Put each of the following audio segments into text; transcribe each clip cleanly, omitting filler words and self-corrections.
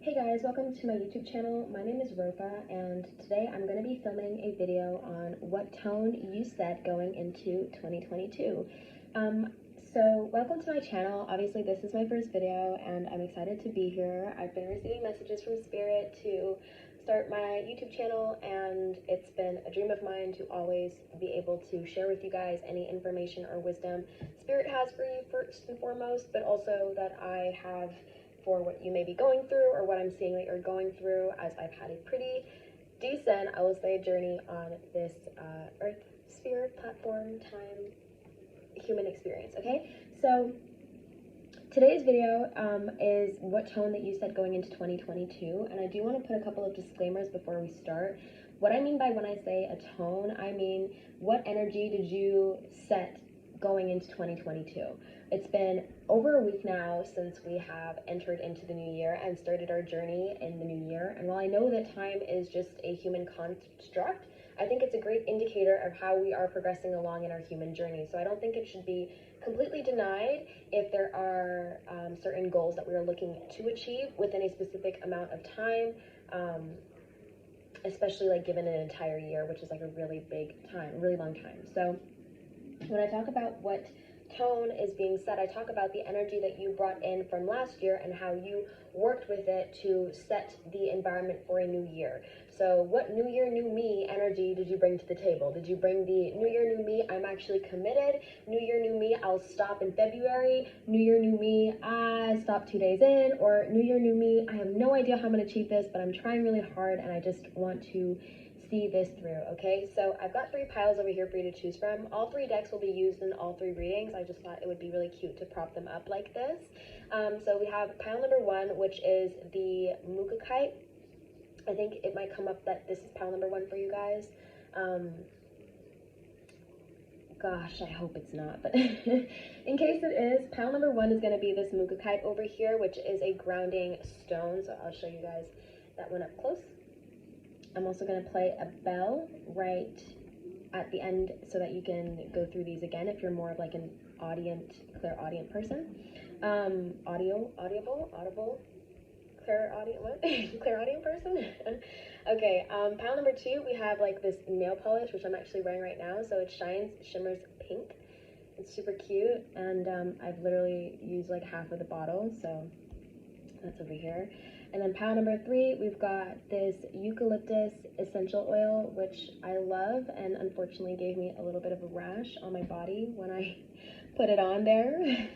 Hey guys, welcome to my YouTube channel. My name is Ropa, and today I'm going to be filming a video on what tone you set going into 2022. So welcome to my channel. Obviously this is my first video and I'm excited to be here. I've been receiving messages from Spirit to start my YouTube channel, and it's been a dream of mine to always be able to share with you guys any information or wisdom Spirit has for you first and foremost, but also that I have for what you may be going through or what I'm seeing that you're going through, as I've had a pretty decent, I will say, journey on this Earth sphere platform time human experience. Okay, so today's video is what tone that you set going into 2022, and I do want to put a couple of disclaimers before we start. What I mean by when I say a tone, I mean what energy did you set going into 2022. It's been over a week now since we have entered into the new year and started our journey in the new year, and while I know that time is just a human construct, I think it's a great indicator of how we are progressing along in our human journey. So I don't think it should be completely denied if there are certain goals that we are looking to achieve within a specific amount of time, especially like given an entire year, which is like a really big time, really long time. So when I talk about what tone is being set, I talk about the energy that you brought in from last year and how you worked with it to set the environment for a new year. So what new year, new me energy did you bring to the table? Did you bring the new year, new me, I'm actually committed, new year, new me, I'll stop in February, new year, new me, I stopped 2 days in, or new year, new me, I have no idea how I'm going to achieve this, but I'm trying really hard and I just want to see this through. Okay, so I've got 3 piles over here for you to choose from. All 3 decks will be used in all 3 readings. I just thought it would be really cute to prop them up like this. So we have pile number 1, which is the Mukakai. I think it might come up that this is pile number 1 for you guys. Gosh, I hope it's not, but in case it is, pile number 1 is going to be this Mukakai over here, which is a grounding stone. So I'll show you guys that one up close. I'm also going to play a bell right at the end so that you can go through these again if you're more of like an clairaudient person. Audible, clairaudient person. Okay, pile number 2, we have like this nail polish, which I'm actually wearing right now. So it shimmers pink. It's super cute, and I've literally used like half of the bottle, so that's over here. And then pile number 3, we've got this eucalyptus essential oil, which I love, and unfortunately gave me a little bit of a rash on my body when I put it on there.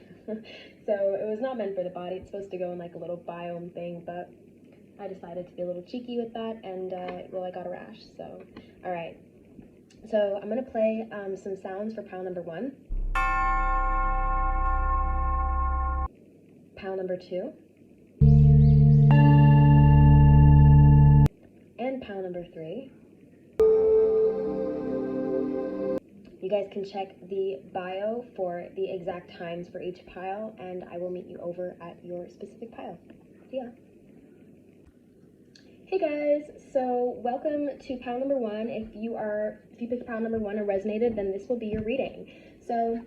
So it was not meant for the body. It's supposed to go in like a little biome thing, but I decided to be a little cheeky with that, and well, I got a rash. So all right, so I'm gonna play some sounds for pile number 1, pile number 2, and pile number 3. You guys can check the bio for the exact times for each pile, and I will meet you over at your specific pile. See ya. Hey guys, so welcome to pile number 1. If you picked pile number 1 and resonated, then this will be your reading. So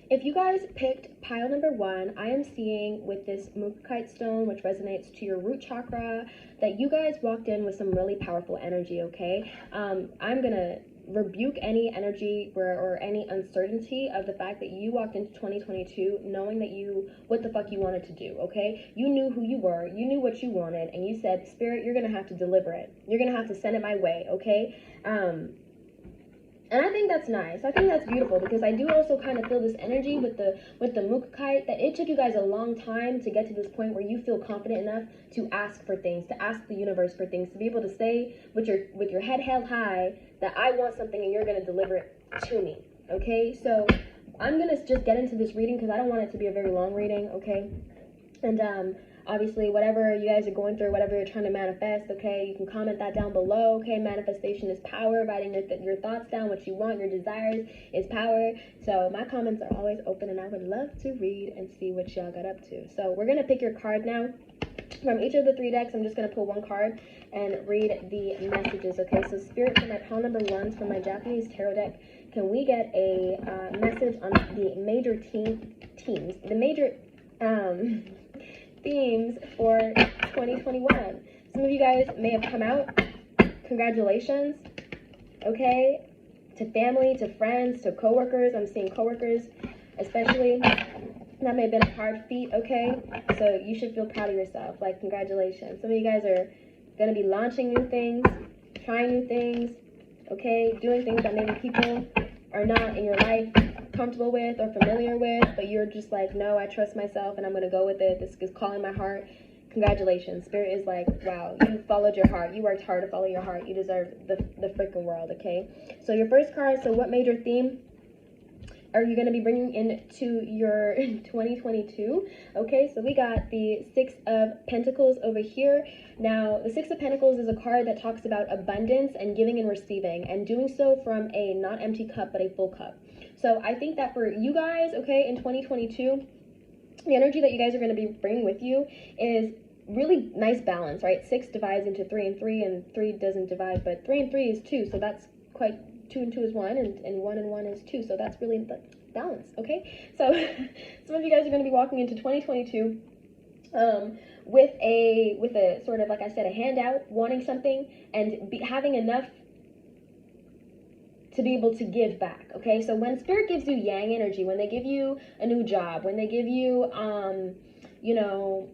if you guys picked pile number 1, I am seeing with this Mukakite stone, which resonates to your root chakra, that you guys walked in with some really powerful energy, okay? I'm gonna rebuke any energy or any uncertainty of the fact that you walked into 2022 knowing that what the fuck you wanted to do, okay? You knew who you were, you knew what you wanted, and you said, Spirit, you're gonna have to deliver it. You're gonna have to send it my way, okay? And I think that's nice. I think that's beautiful, because I do also kind of feel this energy with the Mukakite, that it took you guys a long time to get to this point where you feel confident enough to ask for things, to ask the universe for things, to be able to say with your head held high that I want something and you're going to deliver it to me, okay? So I'm going to just get into this reading because I don't want it to be a very long reading, okay? And obviously, whatever you guys are going through, whatever you're trying to manifest, okay, you can comment that down below, okay? Manifestation is power. Writing your thoughts down, what you want, your desires is power. So my comments are always open, and I would love to read and see what y'all got up to. So we're going to pick your card now. From each of the 3 decks, I'm just going to pull 1 card and read the messages, okay? So Spirit, for my pile number 1s from my Japanese tarot deck, can we get a message on the major themes, the major themes for 2021. Some of you guys may have come out. Congratulations. Okay, to family, to friends, to coworkers. I'm seeing coworkers, especially. That may have been a hard feat, okay? So you should feel proud of yourself. Like, congratulations. Some of you guys are going to be launching new things, trying new things, okay? Doing things that maybe people are not in your life comfortable with or familiar with, but you're just like, no, I trust myself and I'm going to go with it. This is calling my heart. Congratulations. Spirit is like, wow, you followed your heart. You worked hard to follow your heart. You deserve the freaking world, okay? So your first card, so what major theme are you going to be bringing into your 2022? Okay, so we got the Six of Pentacles over here. Now, the Six of Pentacles is a card that talks about abundance and giving and receiving, and doing so from a not empty cup, but a full cup. So I think that for you guys, okay, in 2022, the energy that you guys are going to be bringing with you is really nice balance, right? 6 divides into 3 and 3, and 3 doesn't divide, but 3 and 3 is 2, so that's quite 2 and 2 is 1, and 1 and 1 is 2, so that's really the balance, okay? So some of you guys are going to be walking into 2022 with a sort of, like I said, a handout, wanting something, and having enough to be able to give back, okay? So when Spirit gives you yang energy, when they give you a new job, when they give you, you know,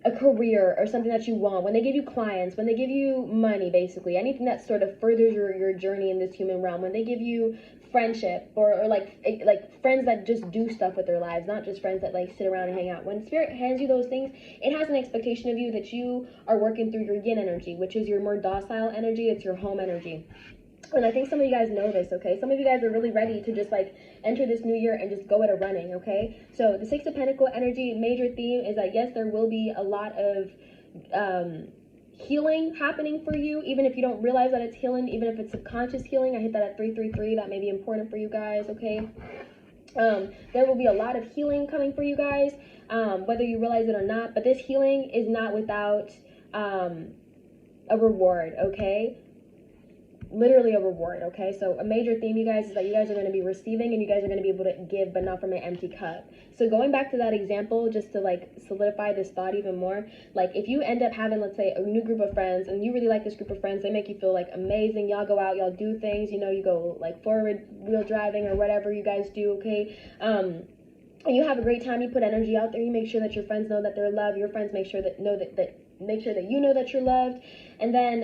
a career or something that you want, when they give you clients, when they give you money, basically, anything that sort of furthers your journey in this human realm, when they give you friendship or like friends that just do stuff with their lives, not just friends that like sit around and hang out. When Spirit hands you those things, it has an expectation of you that you are working through your yin energy, which is your more docile energy. It's your home energy. And I think some of you guys know this, okay? Some of you guys are really ready to just like enter this new year and just go at it running, okay? So the Six of Pentacles energy, major theme is that yes, there will be a lot of healing happening for you, even if you don't realize that it's healing, even if it's subconscious healing. I hit that at 333. That may be important for you guys, okay? There will be a lot of healing coming for you guys, whether you realize it or not. But this healing is not without a reward, okay? Literally a reward, okay? So a major theme, you guys, is that you guys are going to be receiving and you guys are going to be able to give, but not from an empty cup. So going back to that example, just to like solidify this thought even more, like if you end up having, let's say, a new group of friends and you really like this group of friends, they make you feel like amazing, y'all go out, y'all do things, you know, you go like forward wheel driving or whatever you guys do, okay? And you have a great time, you put energy out there, you make sure that your friends know that they're loved, your friends make sure that make sure that you know that you're loved, and then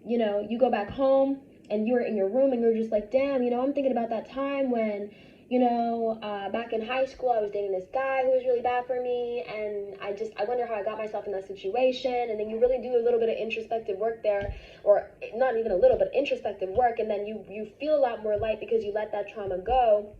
you know, you go back home and you're in your room and you're just like, damn, you know, I'm thinking about that time when, you know, back in high school I was dating this guy who was really bad for me, and I wonder how I got myself in that situation. And then you really do a little bit of introspective work there, or not even a little, but introspective work, and then you feel a lot more light because you let that trauma go.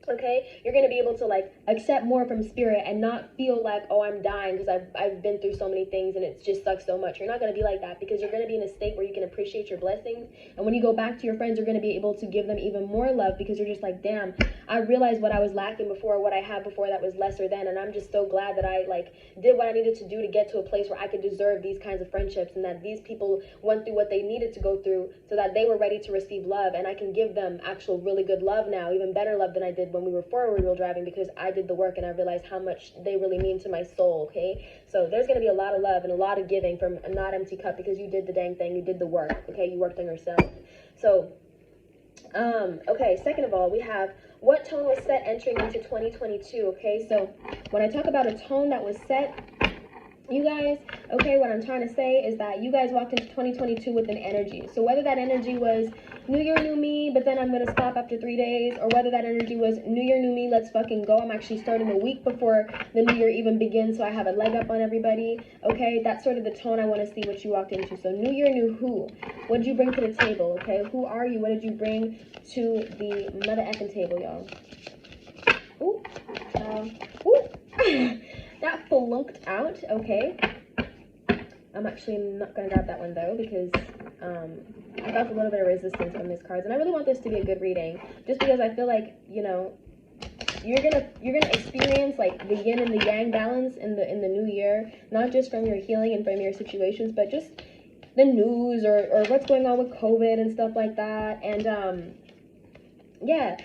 Okay, you're going to be able to like accept more from Spirit and not feel like, oh, I'm dying because I've been through so many things and it just sucks so much. You're not going to be like that, because you're going to be in a state where you can appreciate your blessings. And when you go back to your friends, you're going to be able to give them even more love, because you're just like, damn, I realized what I was lacking before, what I had before that was lesser than, and I'm just so glad that I like did what I needed to do to get to a place where I could deserve these kinds of friendships, and that these people went through what they needed to go through so that they were ready to receive love, and I can give them actual really good love now, even better love than I did when we were forward wheel driving, because I did the work and I realized how much they really mean to my soul, okay? So there's going to be a lot of love and a lot of giving from a not empty cup, because you did the dang thing, you did the work, okay? You worked on yourself. So, okay, second of all, we have what tone was set entering into 2022, okay? So when I talk about a tone that was set, you guys, okay, what I'm trying to say is that you guys walked into 2022 with an energy. So whether that energy was New Year, New Me, but then I'm going to stop after 3 days, or whether that energy was New Year, New Me, let's fucking go. I'm actually starting a week before the New Year even begins, so I have a leg up on everybody, okay? That's sort of the tone I want to see what you walked into. So New Year, New Who? What did you bring to the table, okay? Who are you? What did you bring to the mother effing table, y'all? Ooh. Ooh. That flunked out, okay. I'm actually not going to grab that one, though, because I felt a little bit of resistance from these cards. And I really want this to be a good reading, just because I feel like, you know, you're gonna experience like the yin and the yang balance in the new year, not just from your healing and from your situations, but just the news or what's going on with COVID and stuff like that. And yeah,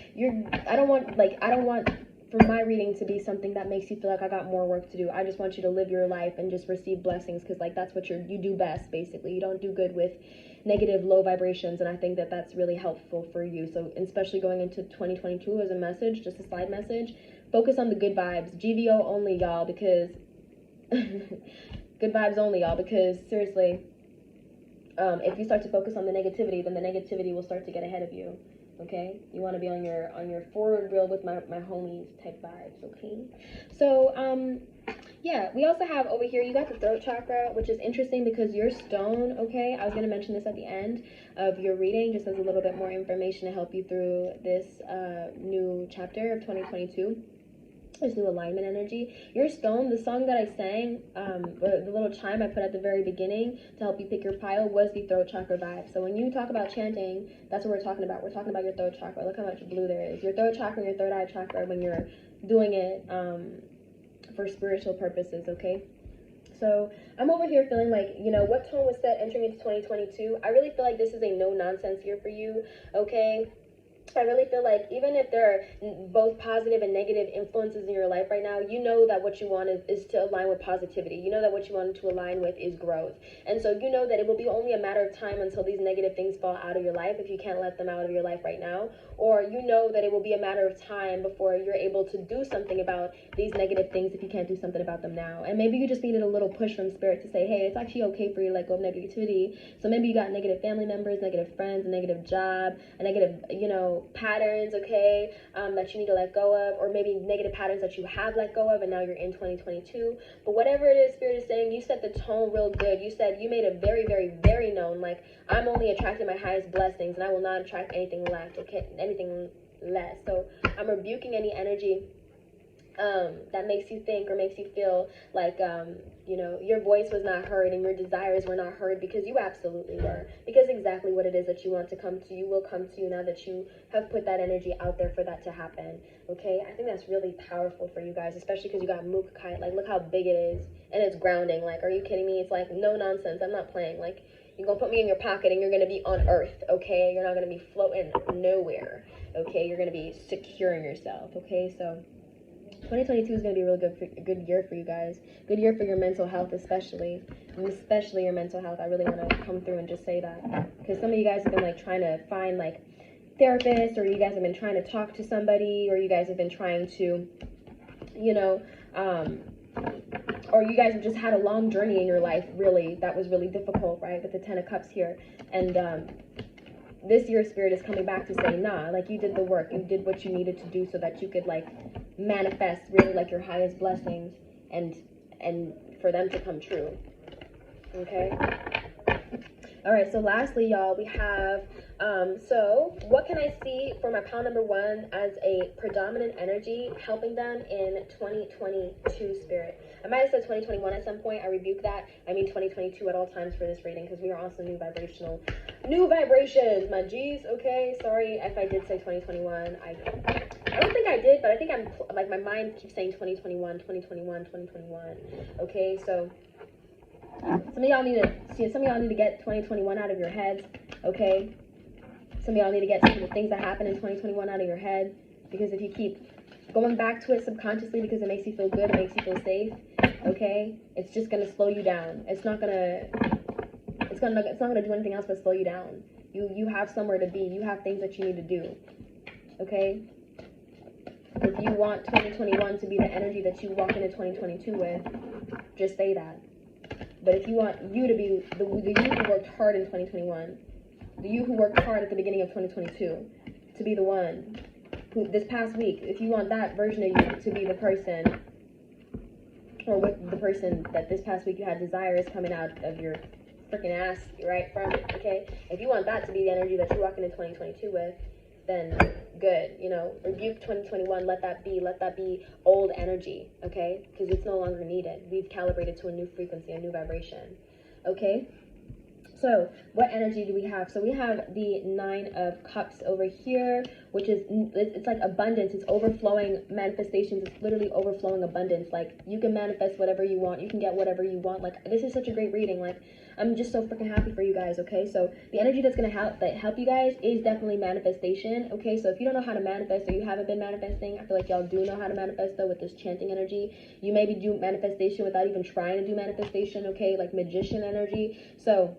I don't want for my reading to be something that makes you feel like I got more work to do. I just want you to live your life and just receive blessings, because like that's what you do best, basically. You don't do good with negative, low vibrations, and I think that that's really helpful for you. So especially going into 2022 as a message, just a side message, focus on the good vibes. GVO only, y'all, because good vibes only, y'all, because seriously, if you start to focus on the negativity, then the negativity will start to get ahead of you. Okay, you want to be on your forward wheel with my homies type vibes. Okay, so yeah, we also have over here, you got the throat chakra, which is interesting because your stone, okay, I was going to mention this at the end of your reading just as a little bit more information to help you through this new chapter of 2022. This new alignment energy. Your stone, the song that I sang, the little chime I put at the very beginning to help you pick your pile was the throat chakra vibe. So when you talk about chanting, that's what we're talking about. We're talking about your throat chakra. Look how much blue there is. Your throat chakra and your third eye chakra when you're doing it for spiritual purposes, okay? So I'm over here feeling like, you know, what tone was set entering into 2022? I really feel like this is a no-nonsense year for you, okay? I really feel like even if there are both positive and negative influences in your life right now, you know that what you want is to align with positivity. You know that what you want to align with is growth. And so you know that it will be only a matter of time until these negative things fall out of your life if you can't let them out of your life right now. Or you know that it will be a matter of time before you're able to do something about these negative things if you can't do something about them now. And maybe you just needed a little push from spirit to say, hey, it's actually okay for you to let go of negativity. So maybe you got negative family members, negative friends, a negative job, a negative, you know, patterns, okay, that you need to let go of, or maybe negative patterns that you have let go of and now you're in 2022. But whatever it is Spirit is saying, you set the tone real good. You said, you made it very, very, very known, like, I'm only attracting my highest blessings and I will not attract anything less, okay, anything less. So I'm rebuking any energy that makes you think or makes you feel like, you know, your voice was not heard and your desires were not heard, because you absolutely were. Because exactly what it is that you want to come to you will come to you now that you have put that energy out there for that to happen. Okay, I think that's really powerful for you guys, especially because you got Mukai. Like, look how big it is, and it's grounding. Like, are you kidding me? It's like, no nonsense. I'm not playing. Like, you're gonna put me in your pocket and you're gonna be on earth, okay? You're not gonna be floating nowhere, okay? You're gonna be securing yourself, okay? So 2022 is going to be a really good year for you guys. Good year for your mental health, especially your mental health. I really want to come through and just say that, because some of you guys have been like trying to find like therapists, or you guys have been trying to talk to somebody, or you guys have been trying to, you know, or you guys have just had a long journey in your life, really, that was really difficult, right, with the 10 of Cups here. And this year Spirit is coming back to say, nah, like, you did the work, you did what you needed to do so that you could like manifest really like your highest blessings and for them to come true. Okay, all right, so lastly, y'all, we have so what can I see for my pile number one as a predominant energy helping them in 2022, Spirit? I might have said 2021 at some point. I rebuke that. I mean 2022 at all times for this reading, because we are also new vibrations, my G's. Okay, sorry if I did say 2021. I don't think I did, but I think I'm like, my mind keeps saying 2021. Okay, so some of y'all need to get 2021 out of your heads. Okay, some of y'all need to get some of the things that happened in 2021 out of your head, because if you keep going back to it subconsciously because it makes you feel good, it makes you feel safe, okay, it's just gonna slow you down. It's not gonna do anything else but slow you down. You have somewhere to be. You have things that you need to do. Okay? If you want 2021 to be the energy that you walk into 2022 with, just say that. But if you want you to be the you who worked hard in 2021, the you who worked hard at the beginning of 2022, to be the one who this past week, if you want that version of you to be the person, or with the person that this past week you had desires coming out of your freaking ass right from it, okay? If you want that to be the energy that you walk into 2022 with, then good, you know, rebuke 2021, let that be old energy, okay? Because it's no longer needed. We've calibrated to a new frequency, a new vibration, okay? So what energy do we have? So we have the 9 of Cups over here, which is, it's like abundance. It's overflowing manifestations. It's literally overflowing abundance. Like, you can manifest whatever you want. You can get whatever you want. Like, this is such a great reading. Like, I'm just so freaking happy for you guys, okay? So the energy that's going to help you guys is definitely manifestation, okay? So if you don't know how to manifest, or you haven't been manifesting, I feel like y'all do know how to manifest, though, with this chanting energy. You maybe do manifestation without even trying to do manifestation, okay? Like magician energy. So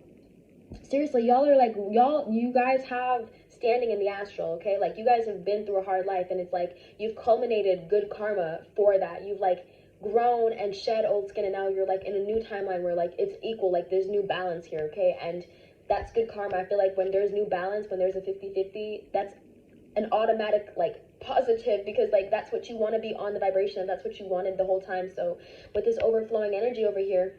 seriously, y'all are like, you guys have standing in the astral, okay? Like, you guys have been through a hard life, and it's like you've culminated good karma for that. You've like grown and shed old skin, and now you're like in a new timeline where like it's equal, like there's new balance here, okay? And that's good karma. I feel like when there's new balance, when there's a 50-50, that's an automatic like positive, because like that's what you want to be on the vibration, and that's what you wanted the whole time. So with this overflowing energy over here,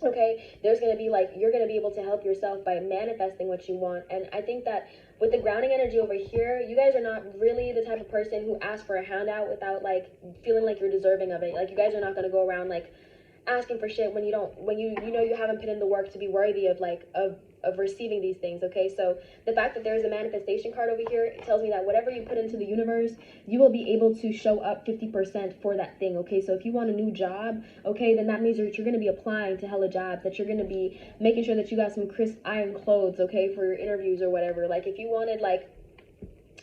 okay, there's going to be like, you're going to be able to help yourself by manifesting what you want. And I think that with the grounding energy over here, you guys are not really the type of person who asks for a handout without like feeling like you're deserving of it. Like, you guys are not going to go around like asking for shit when you don't, when you know you haven't put in the work to be worthy of like of receiving these things, okay? So the fact that there's a manifestation card over here, it tells me that whatever you put into the universe, you will be able to show up 50% for that thing, okay? So if you want a new job, okay, then that means that you're going to be applying to hella jobs, that you're going to be making sure that you got some crisp iron clothes, okay, for your interviews or whatever. Like, if you wanted like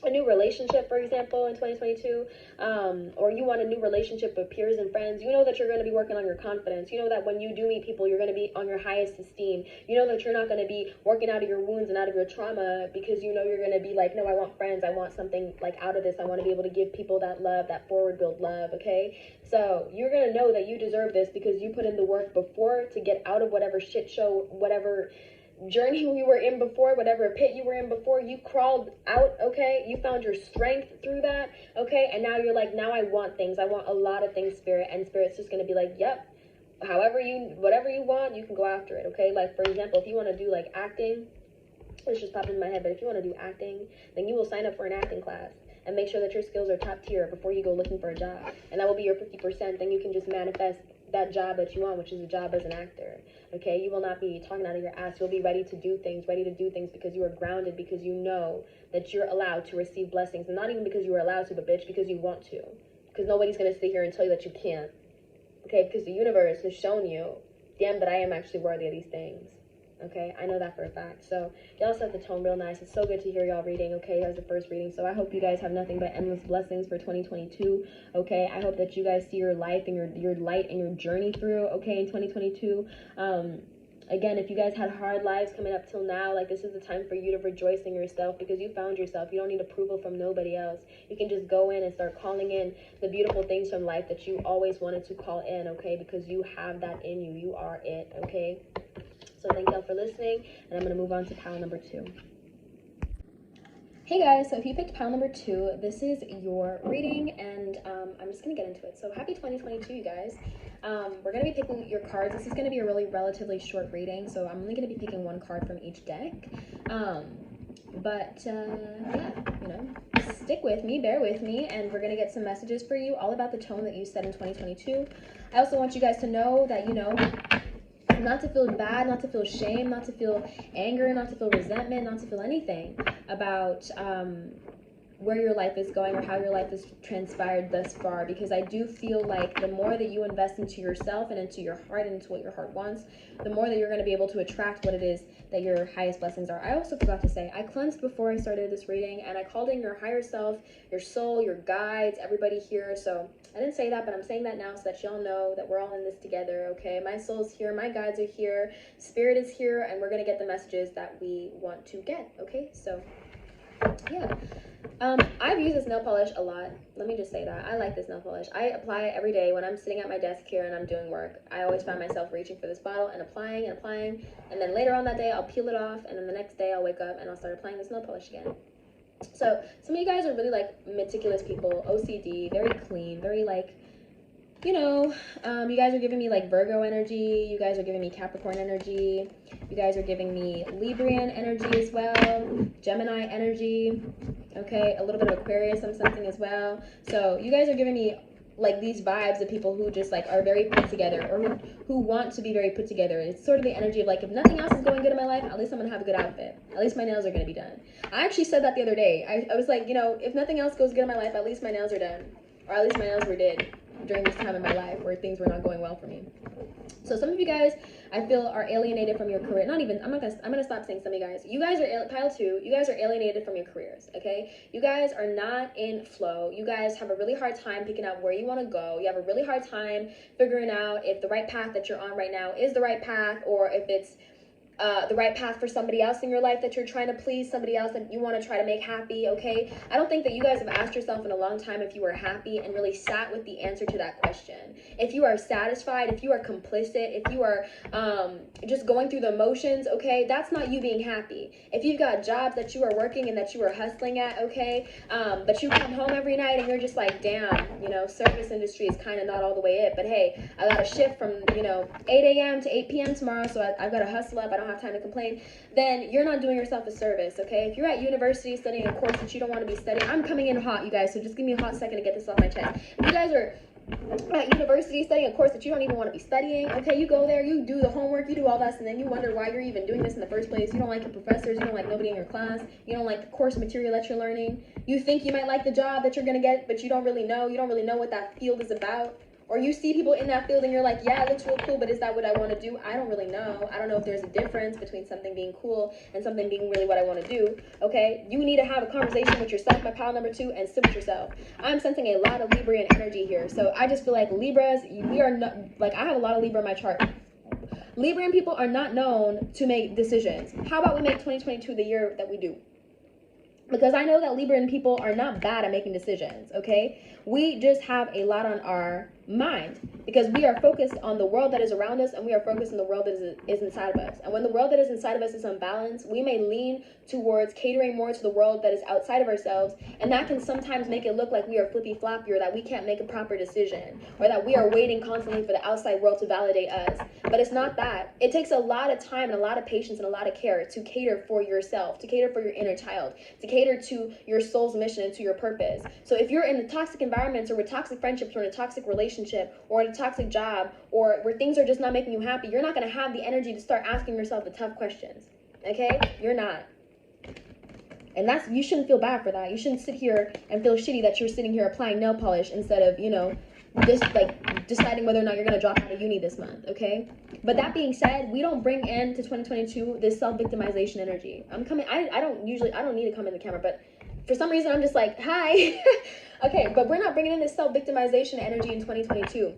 a new relationship, for example, in 2022, or you want a new relationship with peers and friends, you know that you're going to be working on your confidence. You know that when you do meet people, you're going to be on your highest esteem. You know that you're not going to be working out of your wounds and out of your trauma, because you know you're going to be like, no, I want friends. I want something like out of this. I want to be able to give people that love, that forward build love, okay? So you're going to know that you deserve this because you put in the work before to get out of whatever shit show, whatever journey you were in before, whatever pit you were in before. You crawled out, okay? You found your strength through that, okay? And now you're like, now I want things. I want a lot of things, Spirit. And Spirit's just going to be like, yep, whatever you want, you can go after it, okay? Like, for example, if you want to do like acting, it's just popped in my head, but if you want to do acting, then you will sign up for an acting class and make sure that your skills are top tier before you go looking for a job. And that will be your 50%. Then you can just manifest that job that you want, which is a job as an actor, okay? You will not be talking out of your ass. You'll be ready to do things because you are grounded, because you know that you're allowed to receive blessings. And not even because you are allowed to, but bitch, because you want to. Because nobody's going to sit here and tell you that you can't, okay? Because the universe has shown you, damn, that I am actually worthy of these things. Okay, I know that for a fact. So y'all set the tone real nice. It's so good to hear y'all reading, okay, as the first reading. So I hope you guys have nothing but endless blessings for 2022, okay? I hope that you guys see your life and your light and your journey through, okay, in 2022. Again, if you guys had hard lives coming up till now, like, this is the time for you to rejoice in yourself, because you found yourself. You don't need approval from nobody else. You can just go in and start calling in the beautiful things from life that you always wanted to call in, okay? Because you have that in you. You are it, okay? So thank y'all for listening, and I'm going to move on to pile number 2. Hey guys, so if you picked pile number 2, this is your reading, and I'm just going to get into it. So happy 2022, you guys. We're going to be picking your cards. This is going to be a relatively short reading, so I'm only going to be picking one card from each deck. Yeah, you know, stick with me, bear with me, and we're going to get some messages for you all about the tone that you set in 2022. I also want you guys to know that, you know, not to feel bad, not to feel shame, not to feel anger, not to feel resentment, not to feel anything about where your life is going or how your life has transpired thus far, because I do feel like the more that you invest into yourself and into your heart and into what your heart wants, the more that you're going to be able to attract what it is that your highest blessings are. I also forgot to say, I cleansed before I started this reading, and I called in your higher self, your soul, your guides, everybody here. So I didn't say that, but I'm saying that now so that y'all know that we're all in this together, okay? My soul's here, my guides are here, Spirit is here, and we're going to get the messages that we want to get, okay? So, yeah. I've used this nail polish a lot. Let me just say that. I like this nail polish. I apply it every day when I'm sitting at my desk here and I'm doing work. I always find myself reaching for this bottle and applying, and then later on that day, I'll peel it off, and then the next day, I'll wake up and I'll start applying this nail polish again. So, some of you guys are really, like, meticulous people, OCD, very clean, very, like, you know, you guys are giving me, like, Virgo energy, you guys are giving me Capricorn energy, you guys are giving me Librian energy as well, Gemini energy, okay, a little bit of Aquarius, I'm sensing as well. So, you guys are giving me like these vibes of people who just like are very put together, or who want to be very put together. It's sort of the energy of like, if nothing else is going good in my life, at least I'm gonna have a good outfit. At least my nails are gonna be done. I actually said that the other day. I was like, you know, if nothing else goes good in my life, at least my nails are done, or at least my nails were did during this time in my life where things were not going well for me. So some of you guys, I feel, are alienated from your career. Not even, I'm gonna stop saying some of you guys. You guys are, pile 2, you guys are alienated from your careers, okay? You guys are not in flow. You guys have a really hard time picking out where you wanna go. You have a really hard time figuring out if the right path that you're on right now is the right path, or if it's the right path for somebody else in your life that you're trying to please, somebody else that you want to try to make happy, okay? I don't think that you guys have asked yourself in a long time if you are happy and really sat with the answer to that question. If you are satisfied, if you are complicit, if you are just going through the motions, okay, that's not you being happy. If you've got jobs that you are working and that you are hustling at, okay, but you come home every night and you're just like, damn, you know, service industry is kind of not all the way it, but hey, I got a shift from, you know, 8 a.m. to 8 p.m. tomorrow, so I've got to hustle up, I don't have time to complain, then you're not doing yourself a service, okay? If you're at university studying a course that you don't want to be studying, I'm coming in hot, you guys, so just give me a hot second to get this off my chest. If you guys are at university studying a course that you don't even want to be studying, okay, you go there, you do the homework, you do all that, and then you wonder why you're even doing this in the first place. You don't like your professors, you don't like nobody in your class, you don't like the course material that you're learning, you think you might like the job that you're going to get, but you don't really know what that field is about. Or you see people in that field and you're like, yeah, it looks real cool, but is that what I want to do? I don't really know. I don't know if there's a difference between something being cool and something being really what I want to do, okay? You need to have a conversation with yourself, my pal number 2, and sit with yourself. I'm sensing a lot of Librian energy here. So I just feel like Libras, we are not, like, I have a lot of Libra in my chart. Librian people are not known to make decisions. How about we make 2022 the year that we do? Because I know that Librian people are not bad at making decisions, okay? We just have a lot on our mind because we are focused on the world that is around us, and we are focused on the world that is inside of us. And when the world that is inside of us is unbalanced, we may lean towards catering more to the world that is outside of ourselves, and that can sometimes make it look like we are flippy-floppy, or that we can't make a proper decision, or that we are waiting constantly for the outside world to validate us. But it's not that. It takes a lot of time and a lot of patience and a lot of care to cater for yourself, to cater for your inner child, to cater to your soul's mission and to your purpose. So if you're in the toxic environments, or with toxic friendships, or in a toxic relationship, or in a toxic job, or where things are just not making you happy, you're not going to have the energy to start asking yourself the tough questions, okay? You're not. And that's, you shouldn't feel bad for that. You shouldn't sit here and feel shitty that you're sitting here applying nail polish instead of, you know, just like deciding whether or not you're going to drop out of uni this month, okay? But that being said, we don't bring into 2022 this self-victimization energy. I don't need to come in the camera, but for some reason I'm just like, hi. Okay, but we're not bringing in this self-victimization energy in 2022.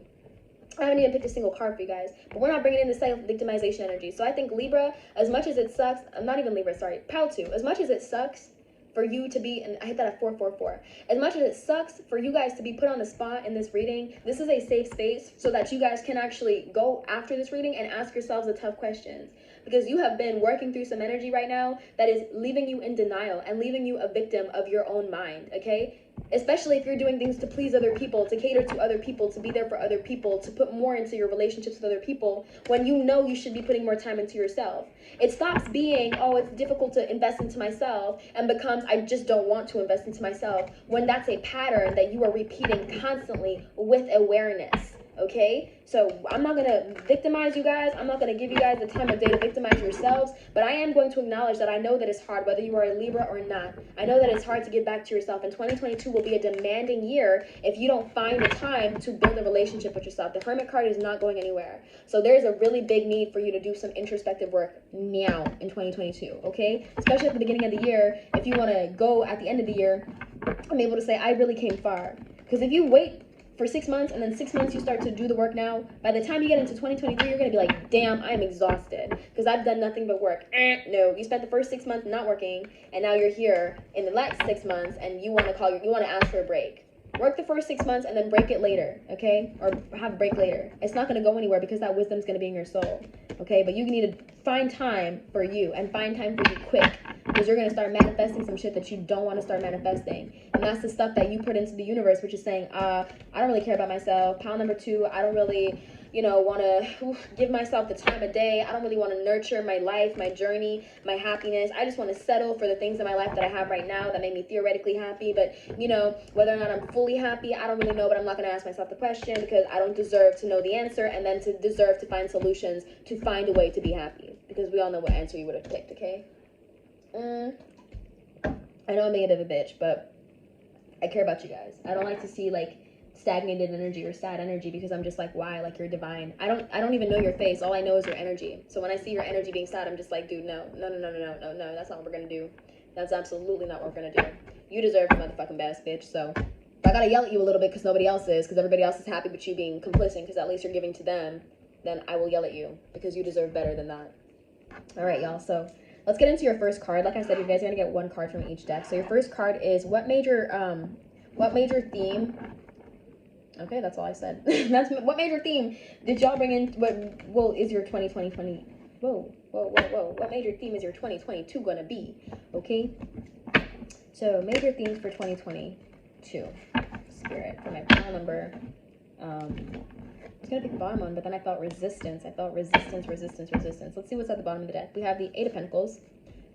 I haven't even picked a single card for you guys, but we're not bringing in the self-victimization energy. So I think Libra, as much as it sucks, I'm not even Libra, sorry, Pal 2, as much as it sucks for you to be, and I hit that at 444, as much as it sucks for you guys to be put on the spot in this reading, this is a safe space so that you guys can actually go after this reading and ask yourselves the tough questions. Because you have been working through some energy right now that is leaving you in denial and leaving you a victim of your own mind, okay? Especially if you're doing things to please other people, to cater to other people, to be there for other people, to put more into your relationships with other people, when you know you should be putting more time into yourself. It stops being, oh, it's difficult to invest into myself, and becomes, I just don't want to invest into myself, when that's a pattern that you are repeating constantly with awareness. Okay, so I'm not going to victimize you guys. I'm not going to give you guys the time of day to victimize yourselves, but I am going to acknowledge that I know that it's hard, whether you are a Libra or not. I know that it's hard to give back to yourself, and 2022 will be a demanding year if you don't find the time to build a relationship with yourself. The Hermit card is not going anywhere, so there's a really big need for you to do some introspective work now in 2022, okay? Especially at the beginning of the year. If you want to go at the end of the year, I'm able to say I really came far, because if you wait for 6 months, and then 6 months you start to do the work now, by the time you get into 2023, you're going to be like, damn, I'm exhausted because I've done nothing but work. No, you spent the first 6 months not working, and now you're here in the last 6 months, and you want to ask for a break. Work the first 6 months and then break it later, okay? Or have a break later. It's not going to go anywhere because that wisdom's going to be in your soul, okay? But you need to find time for you, and find time for you quick, because you're going to start manifesting some shit that you don't want to start manifesting. And that's the stuff that you put into the universe, which is saying, I don't really care about myself. Pile number 2, I don't really, you know, want to give myself the time of day. I don't really want to nurture my life, my journey, my happiness. I just want to settle for the things in my life that I have right now that make me theoretically happy. But, you know, whether or not I'm fully happy, I don't really know, but I'm not going to ask myself the question because I don't deserve to know the answer and then to deserve to find solutions to find a way to be happy. Because we all know what answer you would have picked, okay? I know I'm being a bit of a bitch, but I care about you guys. I don't like to see, like, stagnated energy or sad energy because I'm just like, why? Like, you're divine. I don't even know your face. All I know is your energy. So when I see your energy being sad, I'm just like, dude, no. That's not what we're gonna do. That's absolutely not what we're gonna do. You deserve the motherfucking best, bitch. So if I gotta yell at you a little bit because nobody else is, because everybody else is happy but you being complicit because at least you're giving to them, then I will yell at you because you deserve better than that. All right, y'all. So let's get into your first card. Like I said, you guys are gonna get 1 card from each deck. So your first card is what major theme? Okay, that's all I said. That's what major theme did y'all bring in? What is your 2020? Whoa. What major theme is your 2022 gonna be? Okay. So major themes for 2022. Spirit for my pile number. I was gonna pick the bottom one, but then I felt resistance. Resistance. Let's see what's at the bottom of the deck. We have the 8 of Pentacles.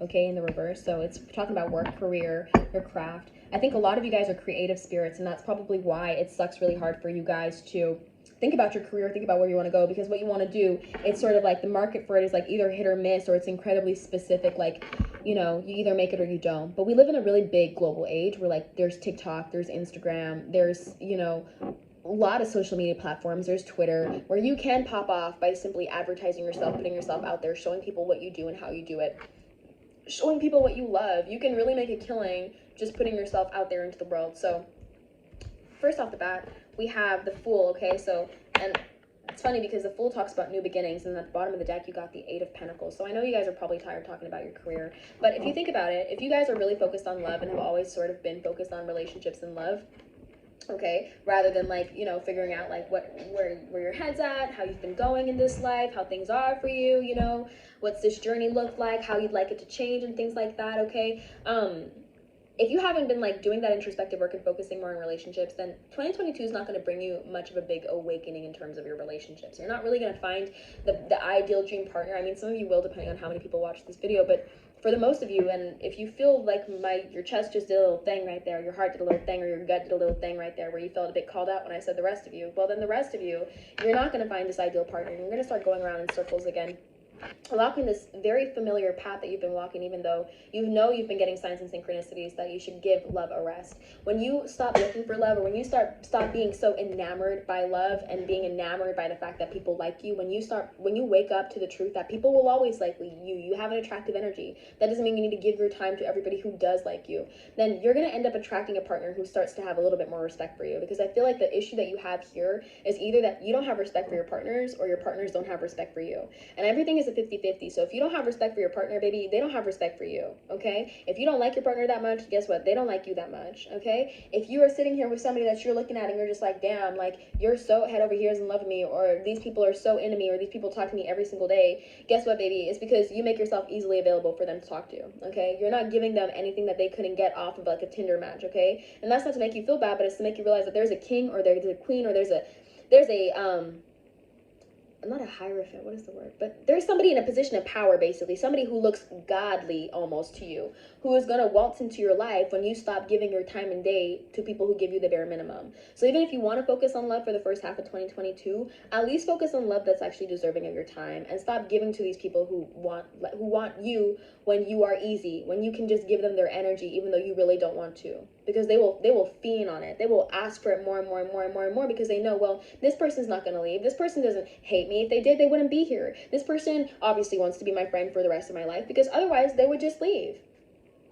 Okay, in the reverse. So it's talking about work, career, your craft. I think a lot of you guys are creative spirits, and that's probably why it sucks really hard for you guys to think about your career, think about where you want to go, because what you want to do, it's sort of like the market for it is like either hit or miss, or it's incredibly specific, like, you know, you either make it or you don't. But we live in a really big global age where, like, there's TikTok, there's Instagram, there's, you know, a lot of social media platforms, there's Twitter, where you can pop off by simply advertising yourself, putting yourself out there, showing people what you do and how you do it, showing people what you love. You can really make a killing just putting yourself out there into the world. So first off the bat, we have the Fool, okay? So, and it's funny because the Fool talks about new beginnings, and at the bottom of the deck you got the 8 of Pentacles. So I know you guys are probably tired talking about your career, but if you think about it, if you guys are really focused on love and have always sort of been focused on relationships and love, okay, rather than, like, you know, figuring out like where your head's at, how you've been going in this life, how things are for you, you know, what's this journey look like, how you'd like it to change and things like that, okay? If you haven't been, like, doing that introspective work and focusing more on relationships, then 2022 is not going to bring you much of a big awakening in terms of your relationships. You're not really going to find the ideal dream partner. I mean, some of you will, depending on how many people watch this video, but for the most of you, and if you feel like your chest just did a little thing right there, your heart did a little thing, or your gut did a little thing right there where you felt a bit called out when I said the rest of you, well, then the rest of you, you're not going to find this ideal partner. You're going to start going around in circles again, walking this very familiar path that you've been walking, even though you know you've been getting signs and synchronicities that you should give love a rest. When you stop looking for love, or when you stop being so enamored by love and being enamored by the fact that people like you, when you wake up to the truth that people will always like you have an attractive energy, that doesn't mean you need to give your time to everybody who does like you, then you're going to end up attracting a partner who starts to have a little bit more respect for you. Because I feel like the issue that you have here is either that you don't have respect for your partners, or your partners don't have respect for you. And everything is a 50-50. So if you don't have respect for your partner, baby, they don't have respect for you, okay? If you don't like your partner that much, guess what? They don't like you that much, okay? If you are sitting here with somebody that you're looking at and you're just like, damn, like, you're so head over heels in love with me, or these people are so into me, or these people talk to me every single day, guess what, baby? It's because you make yourself easily available for them to talk to, okay? You're not giving them anything that they couldn't get off of, like, a Tinder match, okay? And that's not to make you feel bad, but it's to make you realize that there's a king, or there's a queen, or there's a not a hierophant, what is the word? But there's somebody in a position of power, basically. Somebody who looks godly almost to you, who is going to waltz into your life when you stop giving your time and day to people who give you the bare minimum. So even if you want to focus on love for the first half of 2022, at least focus on love that's actually deserving of your time, and stop giving to these people who want you when you are easy, when you can just give them their energy even though you really don't want to. Because they will fiend on it. They will ask for it more and more and more and more and more, because they know, well, this person's not going to leave. This person doesn't hate me. If they did, they wouldn't be here. This person obviously wants to be my friend for the rest of my life, because otherwise they would just leave.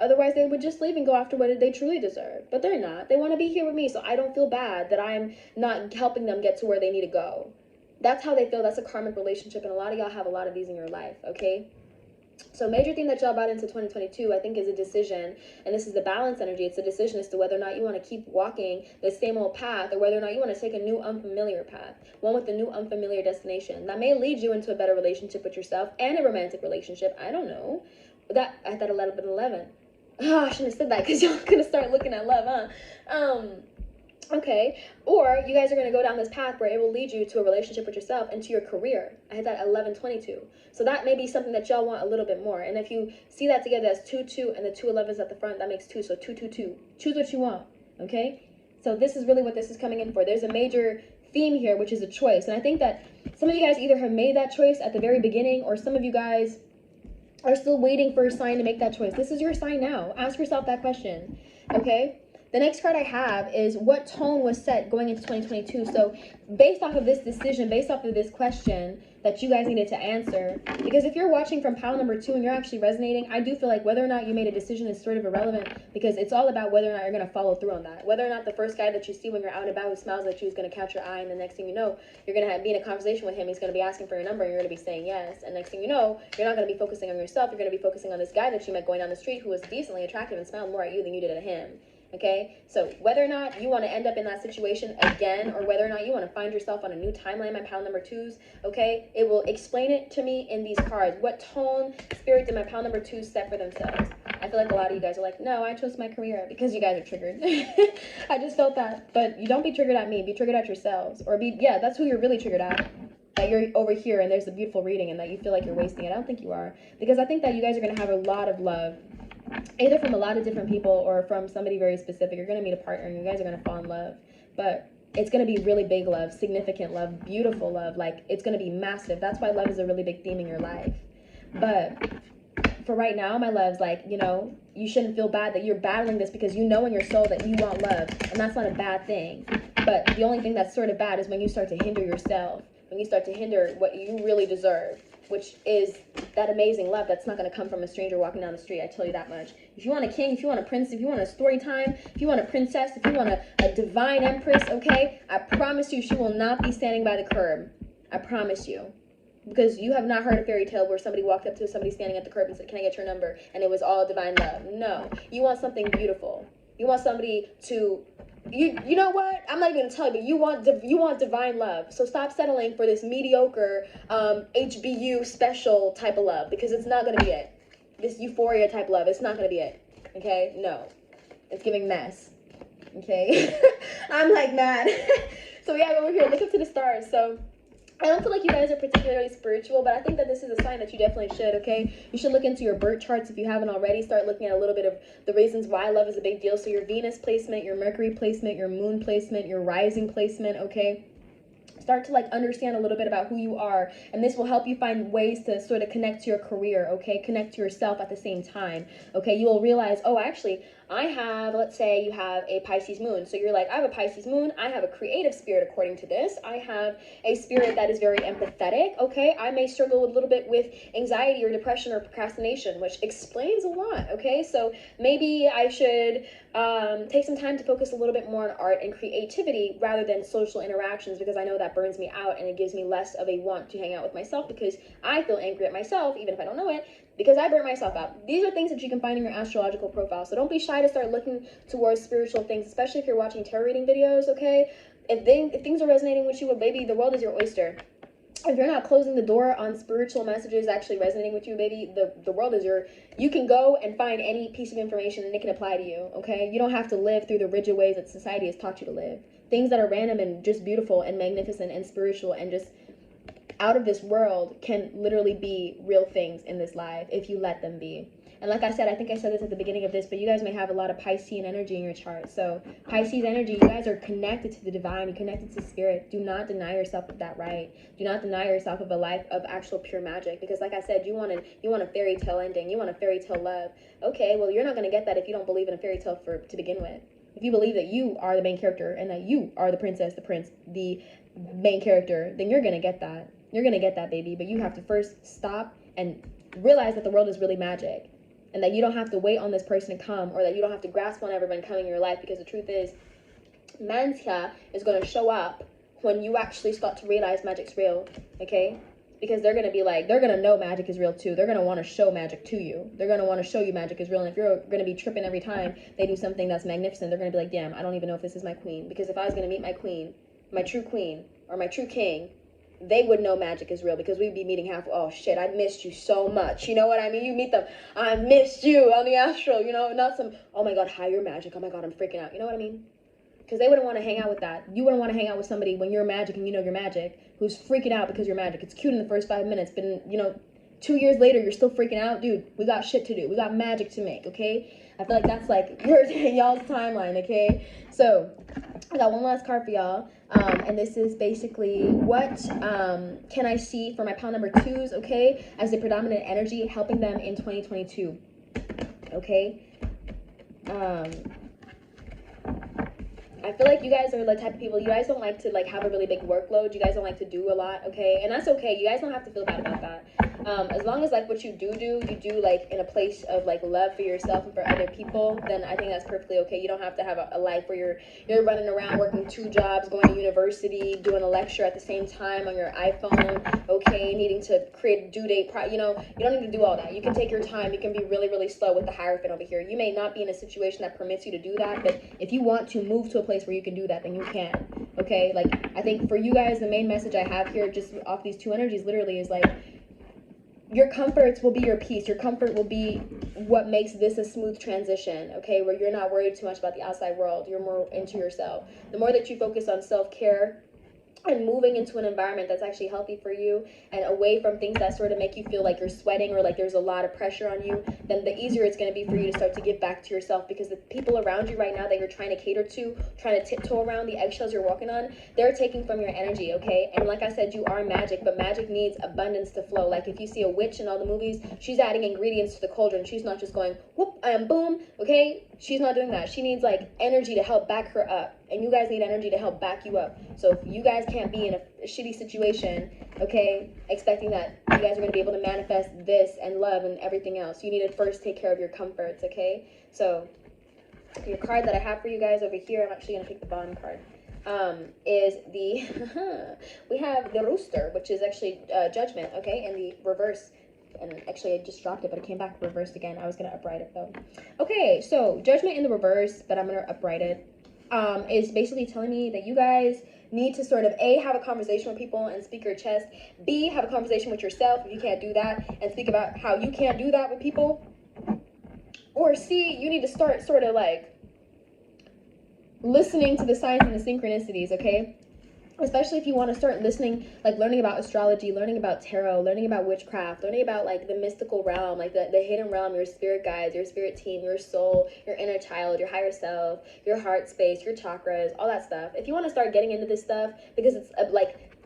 Otherwise they would just leave and go after what they truly deserve. But they're not. They want to be here with me, so I don't feel bad that I'm not helping them get to where they need to go. That's how they feel. That's a karmic relationship, and a lot of y'all have a lot of these in your life, okay? So major thing that y'all brought into 2022, I think, is a decision, and this is the balance energy. It's a decision as to whether or not you want to keep walking the same old path, or whether or not you want to take a new unfamiliar path, one with a new unfamiliar destination that may lead you into a better relationship with yourself and a romantic relationship. I don't know. that I thought 11. Oh, I shouldn't have said that because y'all gonna start looking at love, huh? Okay, or you guys are going to go down this path where it will lead you to a relationship with yourself and to your career. I had that 11-22. So that may be something that y'all want a little bit more. And if you see that together as 2-2 and the 2 11s at the front, that makes 2. So 2-2-2. Choose what you want, okay? So this is really what this is coming in for. There's a major theme here, which is a choice. And I think that some of you guys either have made that choice at the very beginning, or some of you guys are still waiting for a sign to make that choice. This is your sign now. Ask yourself that question, okay? The next card I have is what tone was set going into 2022. So based off of this decision, based off of this question that you guys needed to answer, because if you're watching from pile number 2 and you're actually resonating, I do feel like whether or not you made a decision is sort of irrelevant, because it's all about whether or not you're going to follow through on that. Whether or not the first guy that you see when you're out and about who smiles at you is going to catch your eye, and the next thing you know, you're going to be in a conversation with him. He's going to be asking for your number, and you're going to be saying yes. And next thing you know, you're not going to be focusing on yourself. You're going to be focusing on this guy that you met going down the street who was decently attractive and smiled more at you than you did at him. Okay, so whether or not you want to end up in that situation again, or whether or not you want to find yourself on a new timeline, my pile number 2s, okay, it will explain it to me in these cards. What tone, spirit did my pile number 2s set for themselves? I feel like a lot of you guys are like, no, I chose my career, because you guys are triggered. I just felt that. But you don't be triggered at me, be triggered at yourselves. Or be, yeah, that's who you're really triggered at. That you're over here and there's a beautiful reading and that you feel like you're wasting it. I don't think you are. Because I think that you guys are going to have a lot of love, either from a lot of different people or from somebody very specific. You're going to meet a partner and you guys are going to fall in love. But it's going to be really big love, significant love, beautiful love. Like, it's going to be massive. That's why love is a really big theme in your life. But for right now, my loves, like, you know, you shouldn't feel bad that you're battling this, because you know in your soul that you want love. And that's not a bad thing. But the only thing that's sort of bad is when you start to hinder yourself, when you start to hinder what you really deserve, which is that amazing love that's not going to come from a stranger walking down the street. I tell you that much. If you want a king, if you want a prince, if you want a story time, if you want a princess, if you want a divine empress, okay, I promise you she will not be standing by the curb. I promise you. Because you have not heard a fairy tale where somebody walked up to somebody standing at the curb and said, can I get your number? And it was all divine love. No. You want something beautiful. You want somebody to... You know what? I'm not even gonna tell you, but you want divine love. So stop settling for this mediocre HBU special type of love, because it's not gonna be it. This euphoria type love, it's not gonna be it. Okay? No. It's giving mess. Okay? I'm like mad. So yeah, over here, look up to the stars. So I don't feel like you guys are particularly spiritual, but I think that this is a sign that you definitely should, okay? You should look into your birth charts if you haven't already. Start looking at a little bit of the reasons why love is a big deal. So your Venus placement, your Mercury placement, your moon placement, your rising placement, okay? Start to, like, understand a little bit about who you are, and this will help you find ways to sort of connect to your career, okay? Connect to yourself at the same time, okay? You will realize, oh, actually, I have, let's say you have a Pisces moon. So you're like, I have a Pisces moon. I have a creative spirit according to this. I have a spirit that is very empathetic, okay? I may struggle a little bit with anxiety or depression or procrastination, which explains a lot, okay? So maybe I should take some time to focus a little bit more on art and creativity rather than social interactions, because I know that burns me out and it gives me less of a want to hang out with myself, because I feel angry at myself, even if I don't know it, because I burnt myself out. These are things that you can find in your astrological profile. So don't be shy to start looking towards spiritual things, especially if you're watching tarot reading videos, okay? If things are resonating with you, well, baby, the world is your oyster. If you're not closing the door on spiritual messages actually resonating with you, baby, the world is you can go and find any piece of information and it can apply to you, okay? You don't have to live through the rigid ways that society has taught you to live. Things that are random and just beautiful and magnificent and spiritual and just out of this world can literally be real things in this life if you let them be. And like I said, I think I said this at the beginning of this, but you guys may have a lot of Piscean energy in your chart. So Pisces energy, you guys are connected to the divine, you're connected to spirit. Do not deny yourself of that right. Do not deny yourself of a life of actual pure magic, because like I said, you want a fairy tale ending, you want a fairy tale love. Okay, well, you're not going to get that if you don't believe in a fairy tale to begin with. If you believe that you are the main character and that you are the princess, the prince, the main character, then you're going to get that. You're going to get that, baby. But you have to first stop and realize that the world is really magic, and that you don't have to wait on this person to come, or that you don't have to grasp on everyone coming in your life, because the truth is, Mantia is going to show up when you actually start to realize magic's real, okay? Because they're going to be like, they're going to know magic is real too. They're going to want to show magic to you. They're going to want to show you magic is real. And if you're going to be tripping every time they do something that's magnificent, they're going to be like, damn, I don't even know if this is my queen. Because if I was going to meet my queen, my true queen, or my true king, they would know magic is real, because we'd be meeting half. Oh shit, I missed you so much. You know what I mean? You meet them, I missed you on the astral. You know, not some, oh my god, hi, you're magic. Oh my god, I'm freaking out. You know what I mean? Because they wouldn't want to hang out with that. You wouldn't want to hang out with somebody when you're magic and you know you're magic, who's freaking out because you're magic. It's cute in the first 5 minutes, but in, 2 years later, you're still freaking out. Dude, we got shit to do. We got magic to make, okay? I feel like that's like y'all's timeline, okay? So I got one last card for y'all, and this is basically what can I see for my pile number 2s, okay, as the predominant energy helping them in 2022, okay? I feel like you guys are the type of people, you guys don't like to like have a really big workload. You guys don't like to do a lot, okay? And that's okay. You guys don't have to feel bad about that. As long as like what you do like in a place of like love for yourself and for other people, then I think that's perfectly okay. You don't have to have a life where you're running around working 2 jobs, going to university, doing a lecture at the same time on your iPhone, okay, needing to create a due date, you don't need to do all that. You can take your time. You can be really, really slow with the Hierophant over here. You may not be in a situation that permits you to do that, but if you want to move to a place where you can do that, then you can, okay? Like, I think for you guys, the main message I have here just off these 2 energies literally is like, your comforts will be your peace. Your comfort will be what makes this a smooth transition, okay? Where you're not worried too much about the outside world. You're more into yourself. The more that you focus on self-care and moving into an environment that's actually healthy for you and away from things that sort of make you feel like you're sweating or like there's a lot of pressure on you, then the easier it's going to be for you to start to give back to yourself, because the people around you right now that you're trying to cater to, trying to tiptoe around the eggshells you're walking on, they're taking from your energy, okay? And like I said, you are magic, but magic needs abundance to flow. Like if you see a witch in all the movies, she's adding ingredients to the cauldron. She's not just going whoop and boom, okay? She's not doing that. She needs like energy to help back her up. And you guys need energy to help back you up. So if you guys can't be in a shitty situation, okay, expecting that you guys are going to be able to manifest this and love and everything else, you need to first take care of your comforts, okay? So your card that I have for you guys over here, I'm actually going to pick the bottom card, is the, we have the Rooster, which is actually Judgment, okay, in the reverse. And actually I just dropped it, but it came back reversed again. I was going to upright it though. Okay, so Judgment in the reverse, but I'm going to upright it. Is basically telling me that you guys need to sort of A, have a conversation with people and speak your chest, B, have a conversation with yourself if you can't do that and speak about how you can't do that with people, or C, you need to start sort of like listening to the signs and the synchronicities, okay? Especially if you want to start listening, like learning about astrology, learning about tarot, learning about witchcraft, learning about like the mystical realm, like the hidden realm, your spirit guides, your spirit team, your soul, your inner child, your higher self, your heart space, your chakras, all that stuff. If you want to start getting into this stuff, because it's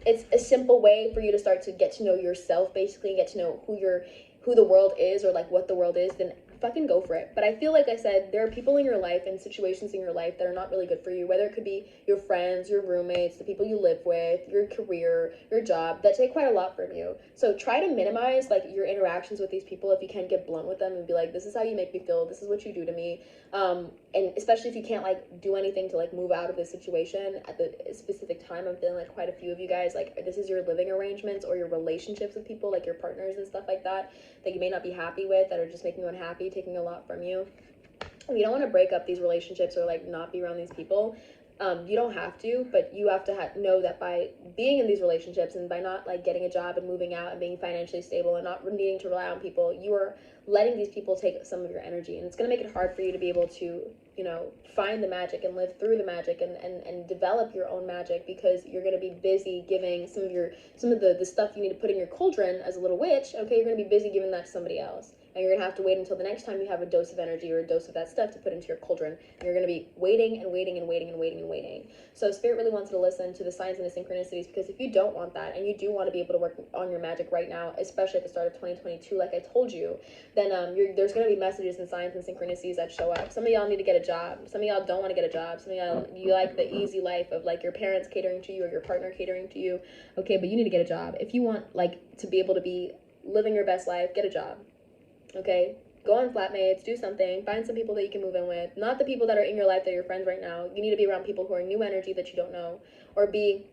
it's a simple way for you to start to get to know yourself, basically, get to know who the world is, or like what the world is, then fucking go for it. But I feel like I said, there are people in your life and situations in your life that are not really good for you, whether it could be your friends, your roommates, the people you live with, your career, your job, that take quite a lot from you. So try to minimize like your interactions with these people if you can. Get blunt with them and be like, this is how you make me feel, this is what you do to me, and especially if you can't like do anything to like move out of this situation at the specific time. I'm feeling like quite a few of you guys, like this is your living arrangements or your relationships with people, like your partners and stuff like that you may not be happy with, that are just making you unhappy, taking a lot from you. You don't want to break up these relationships or like not be around these people. You don't have to, but you have to know that by being in these relationships and by not like getting a job and moving out and being financially stable and not needing to rely on people, you are letting these people take some of your energy, and it's going to make it hard for you to be able to, find the magic and live through the magic and develop your own magic, because you're going to be busy giving some of the stuff you need to put in your cauldron as a little witch, okay? You're going to be busy giving that to somebody else. And you're going to have to wait until the next time you have a dose of energy or a dose of that stuff to put into your cauldron. And you're going to be waiting and waiting and waiting and waiting and waiting. So Spirit really wants you to listen to the signs and the synchronicities, because if you don't want that and you do want to be able to work on your magic right now, especially at the start of 2022, like I told you, then there's going to be messages and signs and synchronicities that show up. Some of y'all need to get a job. Some of y'all don't want to get a job. Some of y'all, you like the easy life of like your parents catering to you or your partner catering to you. Okay, but you need to get a job. If you want like to be able to be living your best life, get a job. Okay, go on flatmates, do something, find some people that you can move in with, not the people that are in your life that are your friends right now. You need to be around people who are new energy that you don't know, or be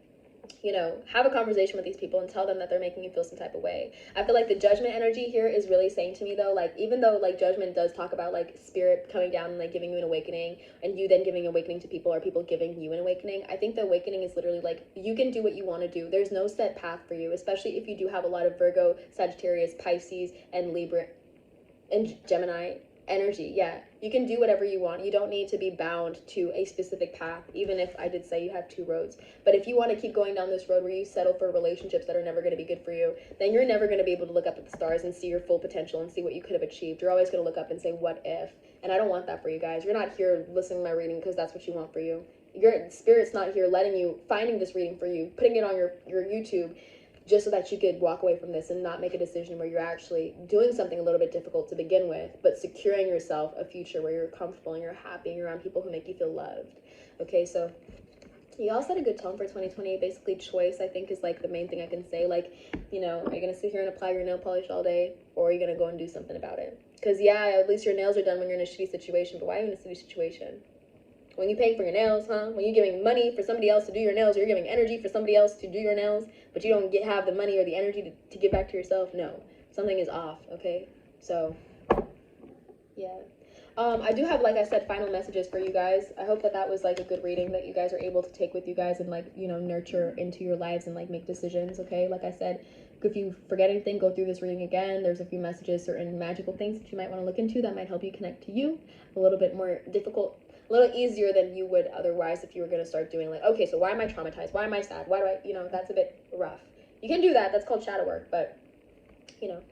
you know, have a conversation with these people and tell them that they're making you feel some type of way. I feel like the judgment energy here is really saying to me, though, like, even though, like, judgment does talk about, like, spirit coming down and, like, giving you an awakening, and you then giving awakening to people, or people giving you an awakening, I think the awakening is literally, like, you can do what you want to do. There's no set path for you, especially if you do have a lot of Virgo, Sagittarius, Pisces, and Libra, and Gemini energy. Yeah, you can do whatever you want. You don't need to be bound to a specific path, even if I did say you have two roads. But if you want to keep going down this road where you settle for relationships that are never going to be good for you, then you're never going to be able to look up at the stars and see your full potential and see what you could have achieved. You're always going to look up and say, what if? And I don't want that for you guys. You're not here listening to my reading because that's what you want for you. Your spirit's not here letting you, finding this reading for you, putting it on your YouTube, just so that you could walk away from this and not make a decision where you're actually doing something a little bit difficult to begin with, but securing yourself a future where you're comfortable and you're happy and you're around people who make you feel loved. Okay, so you all set a good tone for 2020. Basically, choice, I think, is like the main thing I can say. Like, you know, are you going to sit here and apply your nail polish all day, or are you going to go and do something about it? Because, yeah, at least your nails are done when you're in a shitty situation, but why are you in a shitty situation? When you're paying for your nails, huh? When you're giving money for somebody else to do your nails, or you're giving energy for somebody else to do your nails, but you don't have the money or the energy to give back to yourself, no. Something is off, okay? So, yeah. I do have, like I said, final messages for you guys. I hope that that was, like, a good reading that you guys are able to take with you guys and, like, you know, nurture into your lives and, like, make decisions, okay? Like I said, if you forget anything, go through this reading again. There's a few messages, certain magical things that you might want to look into that might help you connect to you. A little bit more difficult, a little easier than you would otherwise if you were going to start doing, like, okay, so why am I traumatized? Why am I sad? Why do I, you know, that's a bit rough. You can do that. That's called shadow work, but, you know,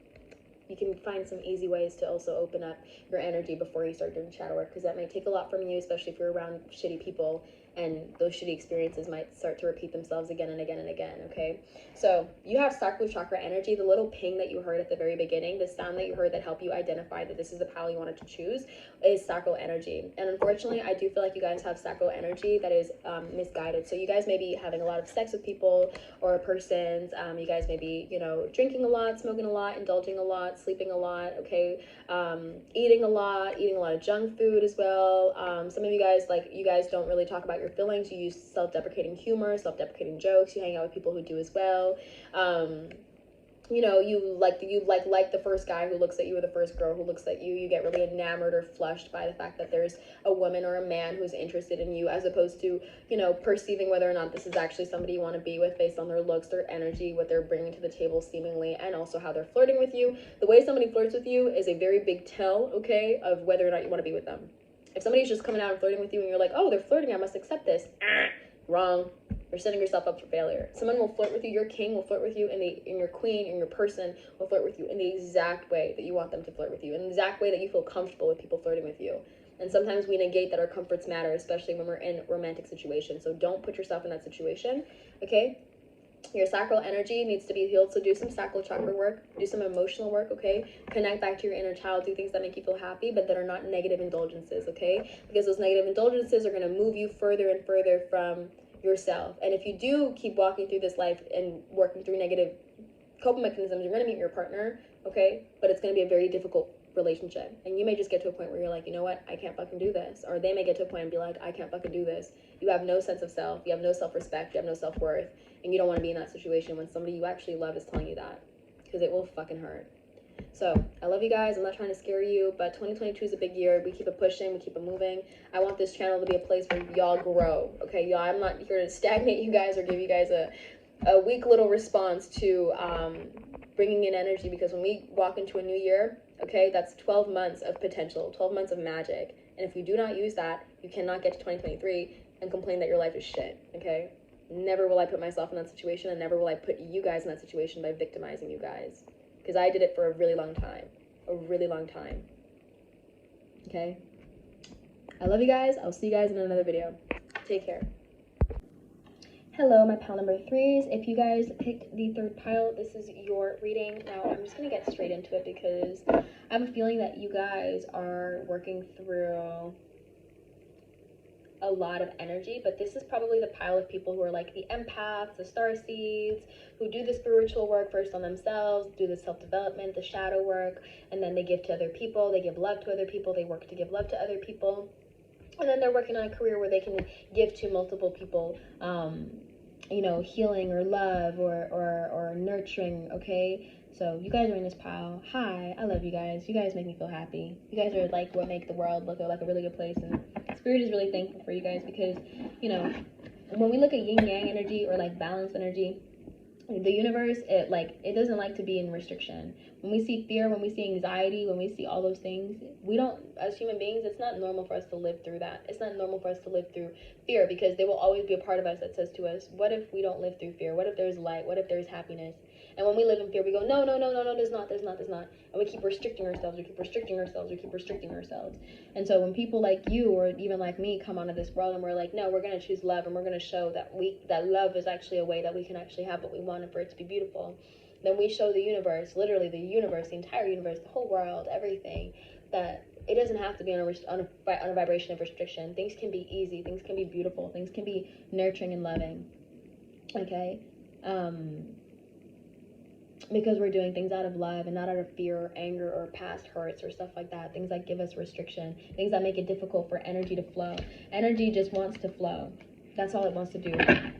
you can find some easy ways to also open up your energy before you start doing shadow work, because that might take a lot from you, especially if you're around shitty people, and those shitty experiences might start to repeat themselves again and again and again, okay? So you have sacral chakra energy. The little ping that you heard at the very beginning, the sound that you heard that helped you identify that this is the pile you wanted to choose, is sacral energy. And unfortunately, I do feel like you guys have sacral energy that is misguided. So you guys may be having a lot of sex with people or persons. You guys may be, you know, drinking a lot, smoking a lot, indulging a lot, sleeping a lot, okay? Eating a lot of junk food as well. Some of you guys, like, you guys don't really talk about your feelings. You use self-deprecating humor, self-deprecating jokes. You hang out with people who do as well. You know, you like the first guy who looks at you, or the first girl who looks at you. You get really enamored or flushed by the fact that there's a woman or a man who's interested in you, as opposed to, you know, perceiving whether or not this is actually somebody you want to be with based on their looks, their energy, what they're bringing to the table seemingly, and also how they're flirting with you. The way somebody flirts with you is a very big tell, okay, of whether or not you want to be with them. If somebody's just coming out and flirting with you and you're like, oh, they're flirting, I must accept this. Wrong. You're setting yourself up for failure. Someone will flirt with you, your king will flirt with you, and your queen and your person will flirt with you in the exact way that you want them to flirt with you, in the exact way that you feel comfortable with people flirting with you. And sometimes we negate that our comforts matter, especially when we're in romantic situations. So don't put yourself in that situation, okay? Your sacral energy needs to be healed, so do some sacral chakra work, do some emotional work, okay? Connect back to your inner child, do things that make you feel happy, but that are not negative indulgences, okay? Because those negative indulgences are going to move you further and further from yourself. And if you do keep walking through this life and working through negative coping mechanisms, you're going to meet your partner, okay? But it's going to be a very difficult relationship. And you may just get to a point where you're like, you know what? I can't fucking do this. Or they may get to a point and be like, I can't fucking do this. You have no sense of self. You have no self-respect. You have no self-worth. And you don't want to be in that situation when somebody you actually love is telling you that. Because it will fucking hurt. So, I love you guys. I'm not trying to scare you, but 2022 is a big year. We keep it pushing. We keep it moving. I want this channel to be a place where y'all grow. Okay, y'all? I'm not here to stagnate you guys or give you guys a weak little response to bringing in energy, because when we walk into a new year, okay, that's 12 months of potential, 12 months of magic. And if you do not use that, you cannot get to 2023 and complain that your life is shit, okay? Never will I put myself in that situation, and never will I put you guys in that situation by victimizing you guys. Because I did it for a really long time. A really long time. Okay? I love you guys. I'll see you guys in another video. Take care. Hello, my pile number 3s. If you guys picked the third pile, this is your reading. Now, I'm just going to get straight into it because I have a feeling that you guys are working through a lot of energy, but this is probably the pile of people who are like the empaths, the starseeds, who do the spiritual work first on themselves, do the self-development, the shadow work, and then they give to other people, they give love to other people, they work to give love to other people, and then they're working on a career where they can give to multiple people you know, healing or love or nurturing, okay? So you guys are in this pile. Hi, I love you guys. You guys make me feel happy. You guys are like what make the world look like a really good place, and Spirit is really thankful for you guys because, you know, when we look at yin yang energy or like balance energy, the universe, it doesn't like to be in restriction. When we see fear, when we see anxiety, when we see all those things, we don't, as human beings, it's not normal for us to live through that. It's not normal for us to live through fear, because there will always be a part of us that says to us, what if we don't live through fear? What if there's light? What if there's happiness? And when we live in fear, we go, no, there's not. And we keep restricting ourselves, we keep restricting ourselves. And so when people like you, or even like me, come onto this world and we're like, no, we're going to choose love, and we're going to show that love is actually a way that we can actually have what we want and for it to be beautiful, then we show the universe, literally the universe, the entire universe, the whole world, everything, that it doesn't have to be on a vibration of restriction. Things can be easy, things can be beautiful, things can be nurturing and loving, okay? Because we're doing things out of love and not out of fear or anger or past hurts or stuff like that. Things that give us restriction, things that make it difficult for energy to flow. Energy just wants to flow. That's all it wants to do.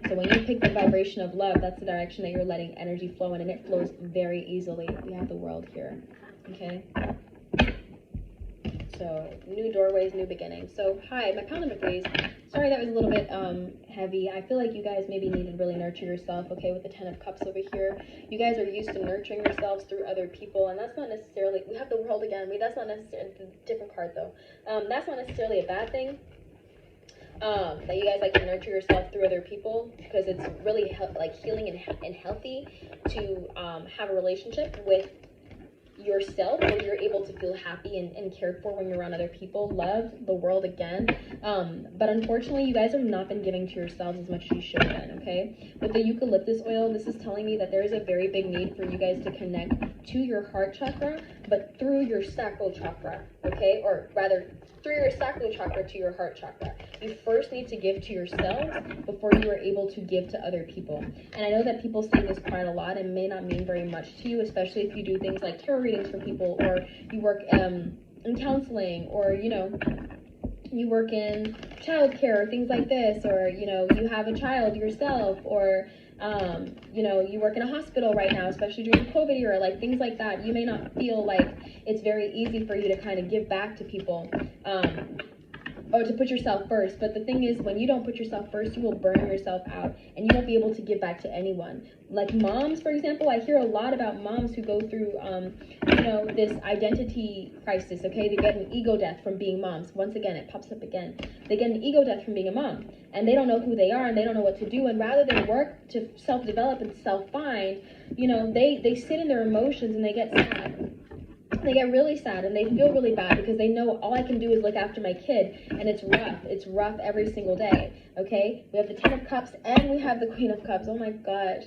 So when you pick the vibration of love, that's the direction that you're letting energy flow in, and it flows very easily. We have the world here, okay? So new doorways, new beginnings. So hi, my pile number 3 is, sorry that was a little bit heavy. I feel like you guys maybe need to really nurture yourself, okay, with the 10 of Cups over here. You guys are used to nurturing yourselves through other people, and that's not necessarily, we have the world again. That's not necessarily, different card though. That's not necessarily a bad thing. That you guys like to nurture yourself through other people, because it's really healing and healthy to have a relationship with yourself where you're able to feel happy and cared for when you're around other people. Love the world again. But unfortunately, you guys have not been giving to yourselves as much as you should have been, okay? With the eucalyptus oil, this is telling me that there is a very big need for you guys to connect to your heart chakra, but through your sacral chakra, okay? Or rather, through your sacral chakra to your heart chakra. You first need to give to yourselves before you are able to give to other people. And I know that people say this quite a lot and may not mean very much to you, especially if you do things like tarot readings for people, or you work in counseling, or, you know, you work in childcare or things like this, or, you know, you have a child yourself, or you know, you work in a hospital right now, especially during the COVID era, like things like that. You may not feel like it's very easy for you to kind of give back to people, or to put yourself first. But the thing is, when you don't put yourself first, you will burn yourself out, and you won't be able to give back to anyone. Like moms, for example, I hear a lot about moms who go through, you know, this identity crisis, okay? They get an ego death from being moms. Once again, it pops up again. They get an ego death from being a mom, and they don't know who they are, and they don't know what to do, and rather than work to self-develop and self-find, you know, they sit in their emotions, and they get sad. They get really sad, and they feel really bad because they know all I can do is look after my kid, and it's rough. It's rough every single day, okay? We have the 10 of Cups, and we have the Queen of Cups. Oh my gosh.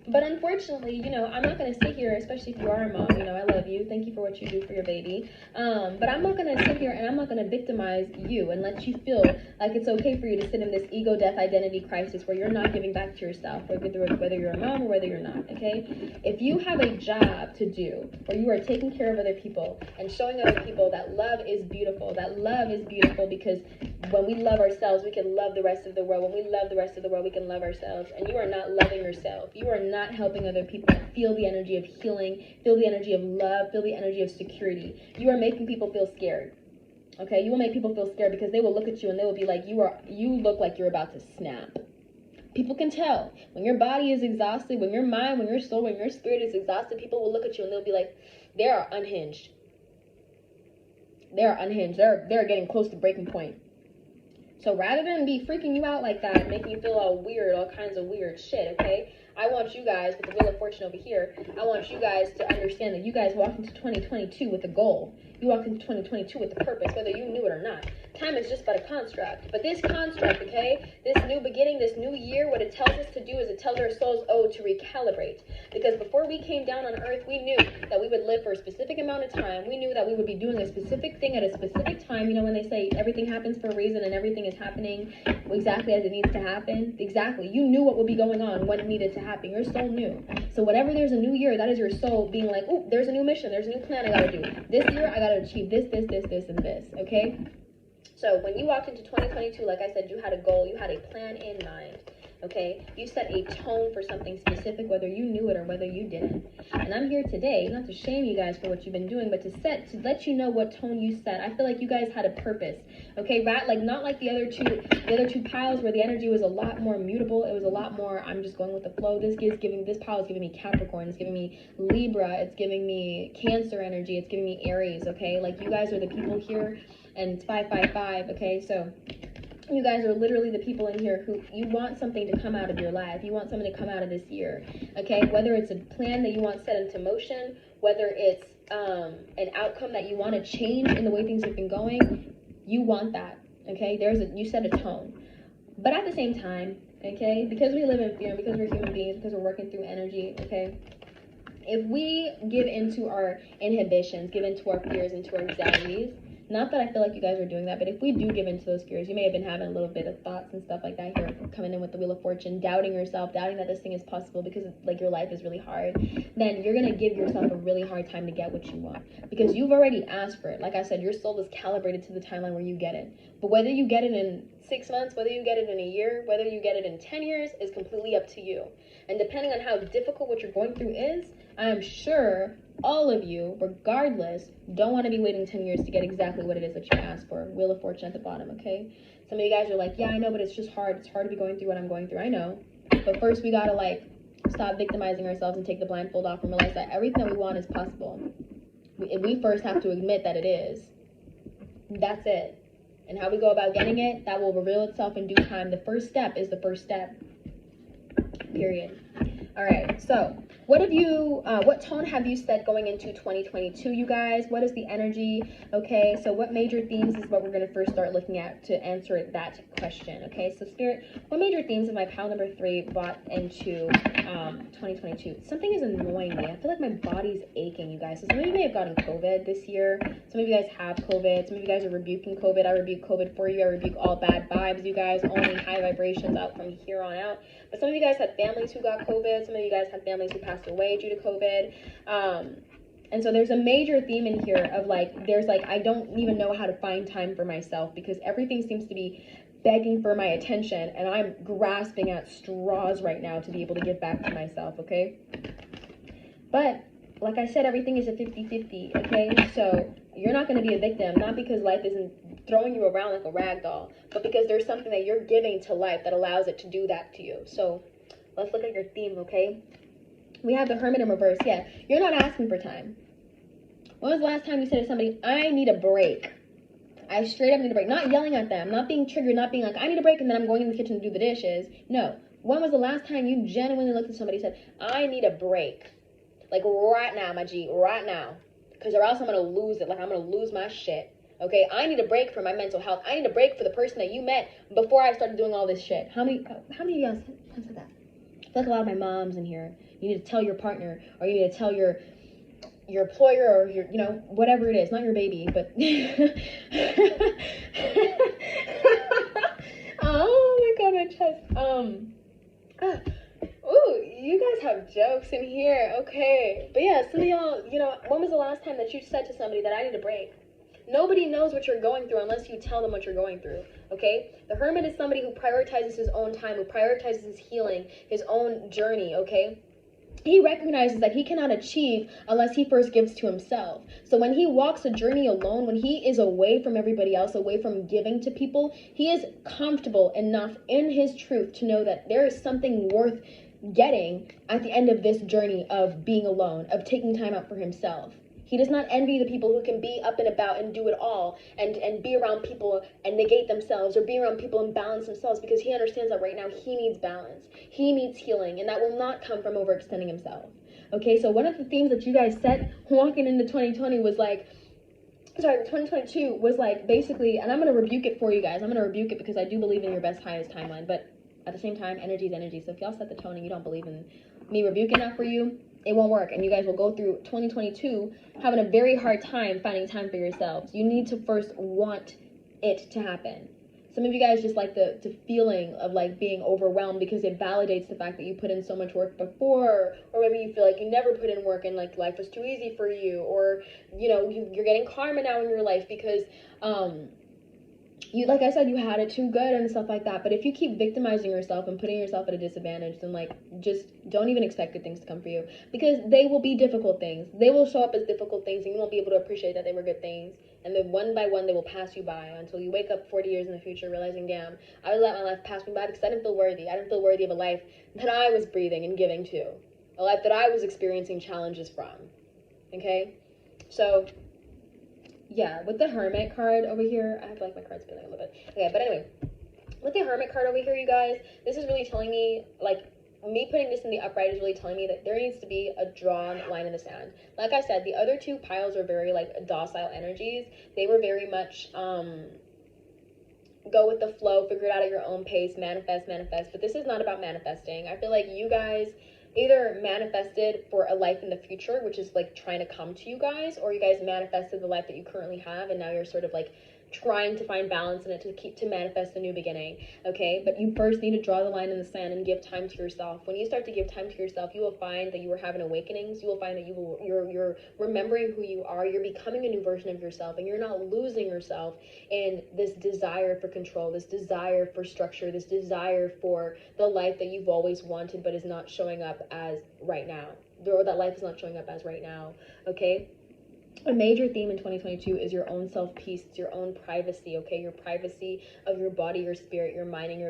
But unfortunately, you know, I'm not going to sit here, especially if you are a mom, you know, I love you. Thank you for what you do for your baby. But I'm not going to sit here and I'm not going to victimize you and let you feel like it's okay for you to sit in this ego death identity crisis where you're not giving back to yourself, whether you're a mom or whether you're not, okay? If you have a job to do where you are taking care of other people and showing other people that love is beautiful, because when we love ourselves, we can love the rest of the world. When we love the rest of the world, we can love ourselves. And you are not loving yourself. You are not helping other people feel the energy of healing, feel the energy of love, feel the energy of security. You are making people feel scared. Okay? You will make people feel scared because they will look at you and they will be like, you look like you're about to snap. People can tell. When your body is exhausted, when your mind, when your soul, when your spirit is exhausted, people will look at you and they'll be like, they are unhinged. They are unhinged. They're getting close to breaking point. So rather than be freaking you out like that, making you feel all weird, all kinds of weird shit, okay? I want you guys, with the Wheel of Fortune over here, I want you guys to understand that you guys walk into 2022 with a goal. You walk into 2022 with a purpose, whether you knew it or not. Time is just but a construct. But this construct, okay, this new beginning, this new year, what it tells us to do is it tells our souls, to recalibrate. Because before we came down on earth, we knew that we would live for a specific amount of time. We knew that we would be doing a specific thing at a specific time. You know, when they say everything happens for a reason and everything is happening exactly as it needs to happen. Exactly. You knew what would be going on when it needed to happen. Your soul knew. So whenever there's a new year, that is your soul being like, oh, there's a new mission. There's a new plan I got to do. This year, I got to achieve this, and this, okay? So when you walked into 2022, like I said, you had a goal, you had a plan in mind, okay? You set a tone for something specific, whether you knew it or whether you didn't. And I'm here today, not to shame you guys for what you've been doing, but to let you know what tone you set. I feel like you guys had a purpose, okay? Like not like the other two piles where the energy was a lot more mutable. It was a lot more, I'm just going with the flow. This pile is giving me Capricorn, it's giving me Libra, it's giving me Cancer energy, it's giving me Aries, okay? Like, you guys are the people here, and it's 555, okay? So you guys are literally the people in here who you want something to come out of your life. You want something to come out of this year, okay? Whether it's a plan that you want set into motion, whether it's an outcome that you want to change in the way things have been going, you want that, okay? You set a tone. But at the same time, okay, because we live in fear, because we're human beings, because we're working through energy, okay, if we give into our inhibitions, give into our fears, into our anxieties, not that I feel like you guys are doing that, but if we do give into those fears, you may have been having a little bit of thoughts and stuff like that here, coming in with the Wheel of Fortune, doubting yourself, doubting that this thing is possible because, like, your life is really hard, then you're going to give yourself a really hard time to get what you want, because you've already asked for it. Like I said, your soul is calibrated to the timeline where you get it. But whether you get it in 6 months, whether you get it in a year, whether you get it in 10 years is completely up to you. And depending on how difficult what you're going through is, I am sure all of you, regardless, don't want to be waiting 10 years to get exactly what it is that you asked for. Wheel of Fortune at the bottom, okay? Some of you guys are like, yeah, I know, but it's just hard. It's hard to be going through what I'm going through. I know. But first, we got to, like, stop victimizing ourselves and take the blindfold off and realize that everything that we want is possible. We first have to admit that it is. That's it. And how we go about getting it, that will reveal itself in due time. The first step is the first step. Period. All right, so what tone have you set going into 2022, you guys? What is the energy? Okay, so what major themes is what we're going to first start looking at to answer that question. Okay, so Spirit, what major themes of my pile number 3 brought into 2022? Something is annoying me. I feel like my body's aching, you guys. So some of you may have gotten COVID this year. Some of you guys have COVID. Some of you guys are rebuking COVID. I rebuke COVID for you. I rebuke all bad vibes, you guys. Only high vibrations out from here on out. But some of you guys had families who got COVID. Some of you guys had families who passed away due to COVID. And so there's a major theme in here of, like, I don't even know how to find time for myself because everything seems to be begging for my attention, and I'm grasping at straws right now to be able to give back to myself, okay? But like I said, everything is a 50-50, okay? So you're not going to be a victim, not because life isn't throwing you around like a rag doll, but because there's something that you're giving to life that allows it to do that to you. So let's look at your theme, okay? We have the Hermit in reverse. Yeah, you're not asking for time. When was the last time you said to somebody, I need a break? I straight up need a break. Not yelling at them, not being triggered, not being like, I need a break and then I'm going in the kitchen to do the dishes. No. When was the last time you genuinely looked at somebody and said, I need a break? Like, right now, my G, right now. Because or else I'm going to lose it. Like, I'm going to lose my shit. Okay? I need a break for my mental health. I need a break for the person that you met before I started doing all this shit. How many of you guys have said that? I feel like a lot of my moms in here. You need to tell your partner, or you need to tell your employer, or your, you know, whatever it is. Not your baby, but... Oh my god, my chest. Ooh, you guys have jokes in here. Okay. But yeah, some of y'all, you know, when was the last time that you said to somebody that I need a break? Nobody knows what you're going through unless you tell them what you're going through, okay? The Hermit is somebody who prioritizes his own time, who prioritizes his healing, his own journey, okay? He recognizes that he cannot achieve unless he first gives to himself. So when he walks a journey alone, when he is away from everybody else, away from giving to people, he is comfortable enough in his truth to know that there is something worth getting at the end of this journey of being alone, of taking time out for himself. He does not envy the people who can be up and about and do it all and be around people and negate themselves, or be around people and balance themselves, because he understands that right now he needs balance. He needs healing, and that will not come from overextending himself. Okay, so one of the themes that you guys set walking into 2020 was like, 2022 was like basically, and I'm going to rebuke it for you guys. I'm going to rebuke it because I do believe in your best, highest timeline, but at the same time, energy is energy. So if y'all set the tone and you don't believe in me rebuking that for you, it won't work, and you guys will go through 2022 having a very hard time finding time for yourselves. You need to first want it to happen. Some of you guys just like the feeling of like being overwhelmed because it validates the fact that you put in so much work before, or maybe you feel like you never put in work and like life was too easy for you, or you know, you're getting karma now in your life because you, like I said, you had it too good and stuff like that. But if you keep victimizing yourself and putting yourself at a disadvantage, then like just don't even expect good things to come for you, because they will be difficult things. They will show up as difficult things, and you won't be able to appreciate that they were good things. And then one by one, they will pass you by until you wake up 40 years in the future realizing, damn, I let my life pass me by because I didn't feel worthy. I didn't feel worthy of a life that I was breathing and giving to, a life that I was experiencing challenges from. Okay, so yeah, with the Hermit card over here, I have like my cards spinning a little bit. Okay, but anyway, with the Hermit card over here, you guys, this is really telling me, like, me putting this in the upright is really telling me that there needs to be a drawn line in the sand. Like I said, the other two piles are very, like, docile energies. They were very much, go with the flow, figure it out at your own pace, manifest. But this is not about manifesting. I feel like you guys either manifested for a life in the future, which is like trying to come to you guys, or you guys manifested the life that you currently have, and now you're sort of like trying to find balance in it to manifest a new beginning. Okay, but you first need to draw the line in the sand and give time to yourself. When you start to give time to yourself, you will find that you are having awakenings. You will find that you're remembering who you are. You're becoming a new version of yourself, and you're not losing yourself in this desire for control, this desire for structure, this desire for the life that you've always wanted but is not showing up as right now, or that life is not showing up as right now. Okay, a major theme in 2022 is your own self-peace. It's your own privacy, okay? Your privacy of your body, your spirit, your mind, and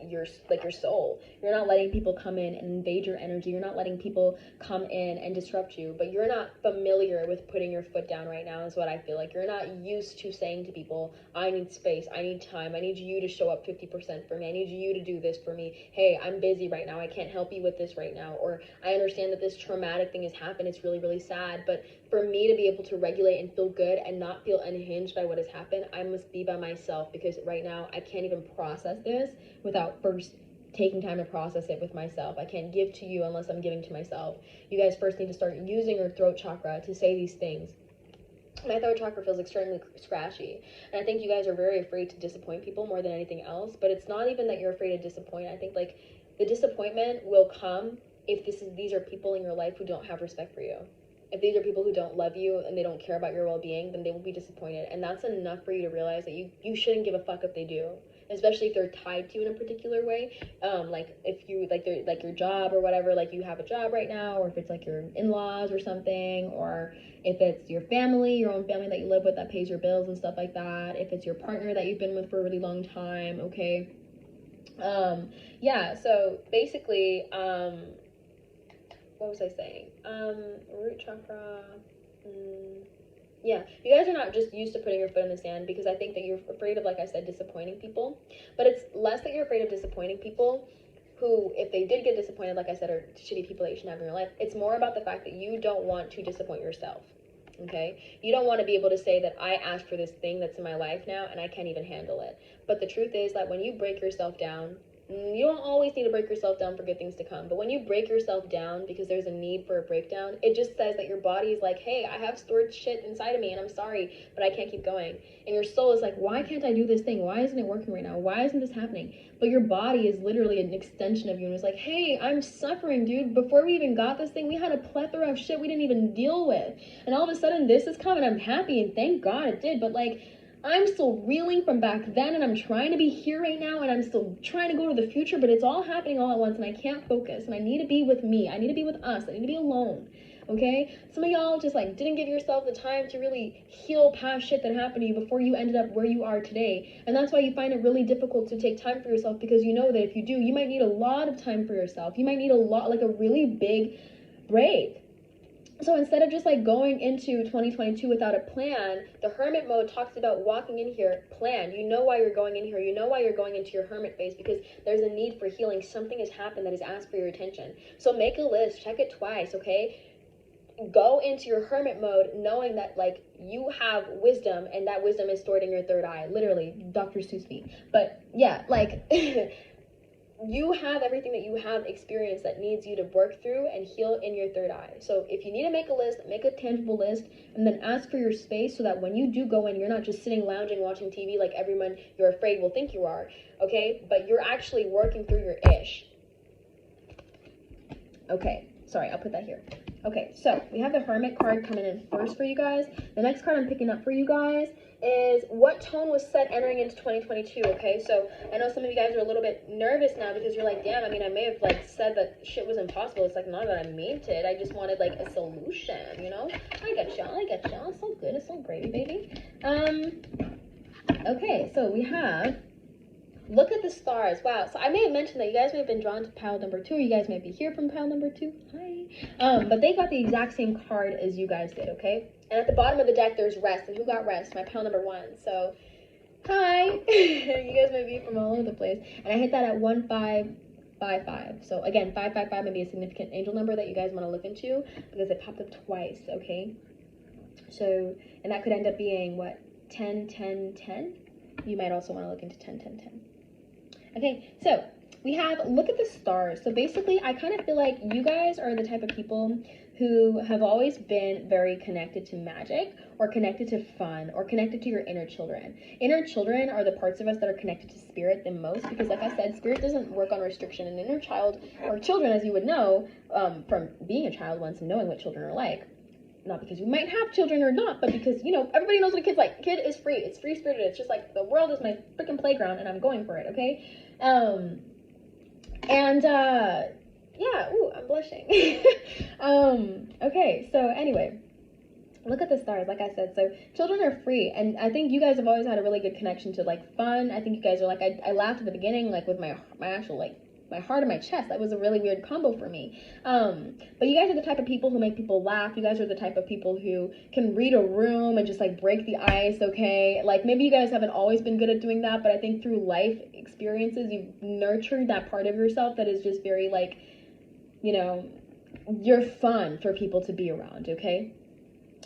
your soul. You're not letting people come in and invade your energy. You're not letting people come in and disrupt you, but you're not familiar with putting your foot down right now, is what I feel like. You're not used to saying to people, I need space, I need time, I need you to show up 50% for me, I need you to do this for me. Hey, I'm busy right now, I can't help you with this right now. Or I understand that this traumatic thing has happened, it's really, really sad, but for me to be able to regulate and feel good and not feel unhinged by what has happened, I must be by myself, because right now I can't even process this without first taking time to process it with myself. I can't give to you unless I'm giving to myself. You guys first need to start using your throat chakra to say these things. My throat chakra feels extremely scratchy, and I think you guys are very afraid to disappoint people more than anything else. But it's not even that you're afraid to disappoint. I think like the disappointment will come if these are people in your life who don't have respect for you. If these are people who don't love you and they don't care about your well-being, then they will be disappointed. And that's enough for you to realize that you shouldn't give a fuck if they do, especially if they're tied to you in a particular way. Like if you like they're like your job or whatever, like you have a job right now, or if it's like your in-laws or something, or if it's your family, your own family that you live with that pays your bills and stuff like that. If it's your partner that you've been with for a really long time, okay. Yeah, so basically, what was I saying? Root chakra. Yeah, you guys are not just used to putting your foot in the sand, because I think that you're afraid of, like I said, disappointing people. But it's less that you're afraid of disappointing people who, if they did get disappointed, like I said, are shitty people that you shouldn't have in your life. It's more about the fact that you don't want to disappoint yourself. Okay, you don't want to be able to say that I asked for this thing that's in my life now and I can't even handle it. But the truth is that when you break yourself down, you don't always need to break yourself down for good things to come, but when you break yourself down because there's a need for a breakdown, it just says that your body is like, hey, I have stored shit inside of me and I'm sorry, but I can't keep going. And your soul is like, why can't I do this thing? Why isn't it working right now? Why isn't this happening? But your body is literally an extension of you, and it's like, hey, I'm suffering, dude. Before we even got this thing, we had a plethora of shit we didn't even deal with, and all of a sudden this is coming. I'm happy, and thank God it did, but like, I'm still reeling from back then, and I'm trying to be here right now, and I'm still trying to go to the future, but it's all happening all at once, and I can't focus, and I need to be with me. I need to be with us. I need to be alone, okay? Some of y'all just, like, didn't give yourself the time to really heal past shit that happened to you before you ended up where you are today, and that's why you find it really difficult to take time for yourself, because you know that if you do, you might need a lot of time for yourself. You might need a lot, like a really big break. So instead of just like going into 2022 without a plan, the Hermit mode talks about walking in here planned. You know why you're going in here. You know why you're going into your Hermit phase, because there's a need for healing. Something has happened that has asked for your attention. So make a list, check it twice, okay? Go into your Hermit mode knowing that like you have wisdom, and that wisdom is stored in your third eye. Literally, Dr. Seuss feet. But yeah, like you have everything that you have experienced that needs you to work through and heal in your third eye. So if you need to make a list, make a tangible list, and then ask for your space so that when you do go in, you're not just sitting, lounging, watching TV like everyone you're afraid will think you are, okay? But you're actually working through your ish. Okay, sorry, I'll put that here. Okay, so we have the Hermit card coming in first for you guys. The next card I'm picking up for you guys is what tone was set entering into 2022, okay? So I know some of you guys are a little bit nervous now because you're like, damn, I mean, I may have like said that shit was impossible. It's like, not that I meant it. I just wanted like a solution, you know? I got y'all. It's so good. It's so gravy, baby. Okay, so we have, look at the stars. Wow. So I may have mentioned that you guys may have been drawn to pile number 2, or you guys may be here from pile number 2. Hi. But they got the exact same card as you guys did, okay? And at the bottom of the deck, there's rest. And who got rest? My pile number 1. So, hi. You guys may be from all over the place. And I hit that at 1555. So again, 555 may be a significant angel number that you guys want to look into because it popped up twice, okay? So, and that could end up being what? 10, 10, 10. You might also want to look into 10, 10, 10. Okay, so we have, look at the stars. So basically, I kind of feel like you guys are the type of people who have always been very connected to magic, or connected to fun, or connected to your inner children. Inner children are the parts of us that are connected to spirit the most, because like I said, spirit doesn't work on restriction. And inner child, or children, as you would know from being a child once and knowing what children are like, not because you might have children or not, but because, you know, everybody knows what a kid's like. Kid is free. It's free-spirited. It's just like, the world is my freaking playground, and I'm going for it, okay? Yeah, ooh, I'm blushing. Okay, so anyway, look at the stars, like I said. So children are free, and I think you guys have always had a really good connection to, like, fun. I think you guys are, like, I laughed at the beginning, like, with my actual, like, my heart and my chest. That was a really weird combo for me. But you guys are the type of people who make people laugh. You guys are the type of people who can read a room and just like break the ice, okay? Like maybe you guys haven't always been good at doing that, but I think through life experiences, you've nurtured that part of yourself that is just very like, you know, you're fun for people to be around, okay?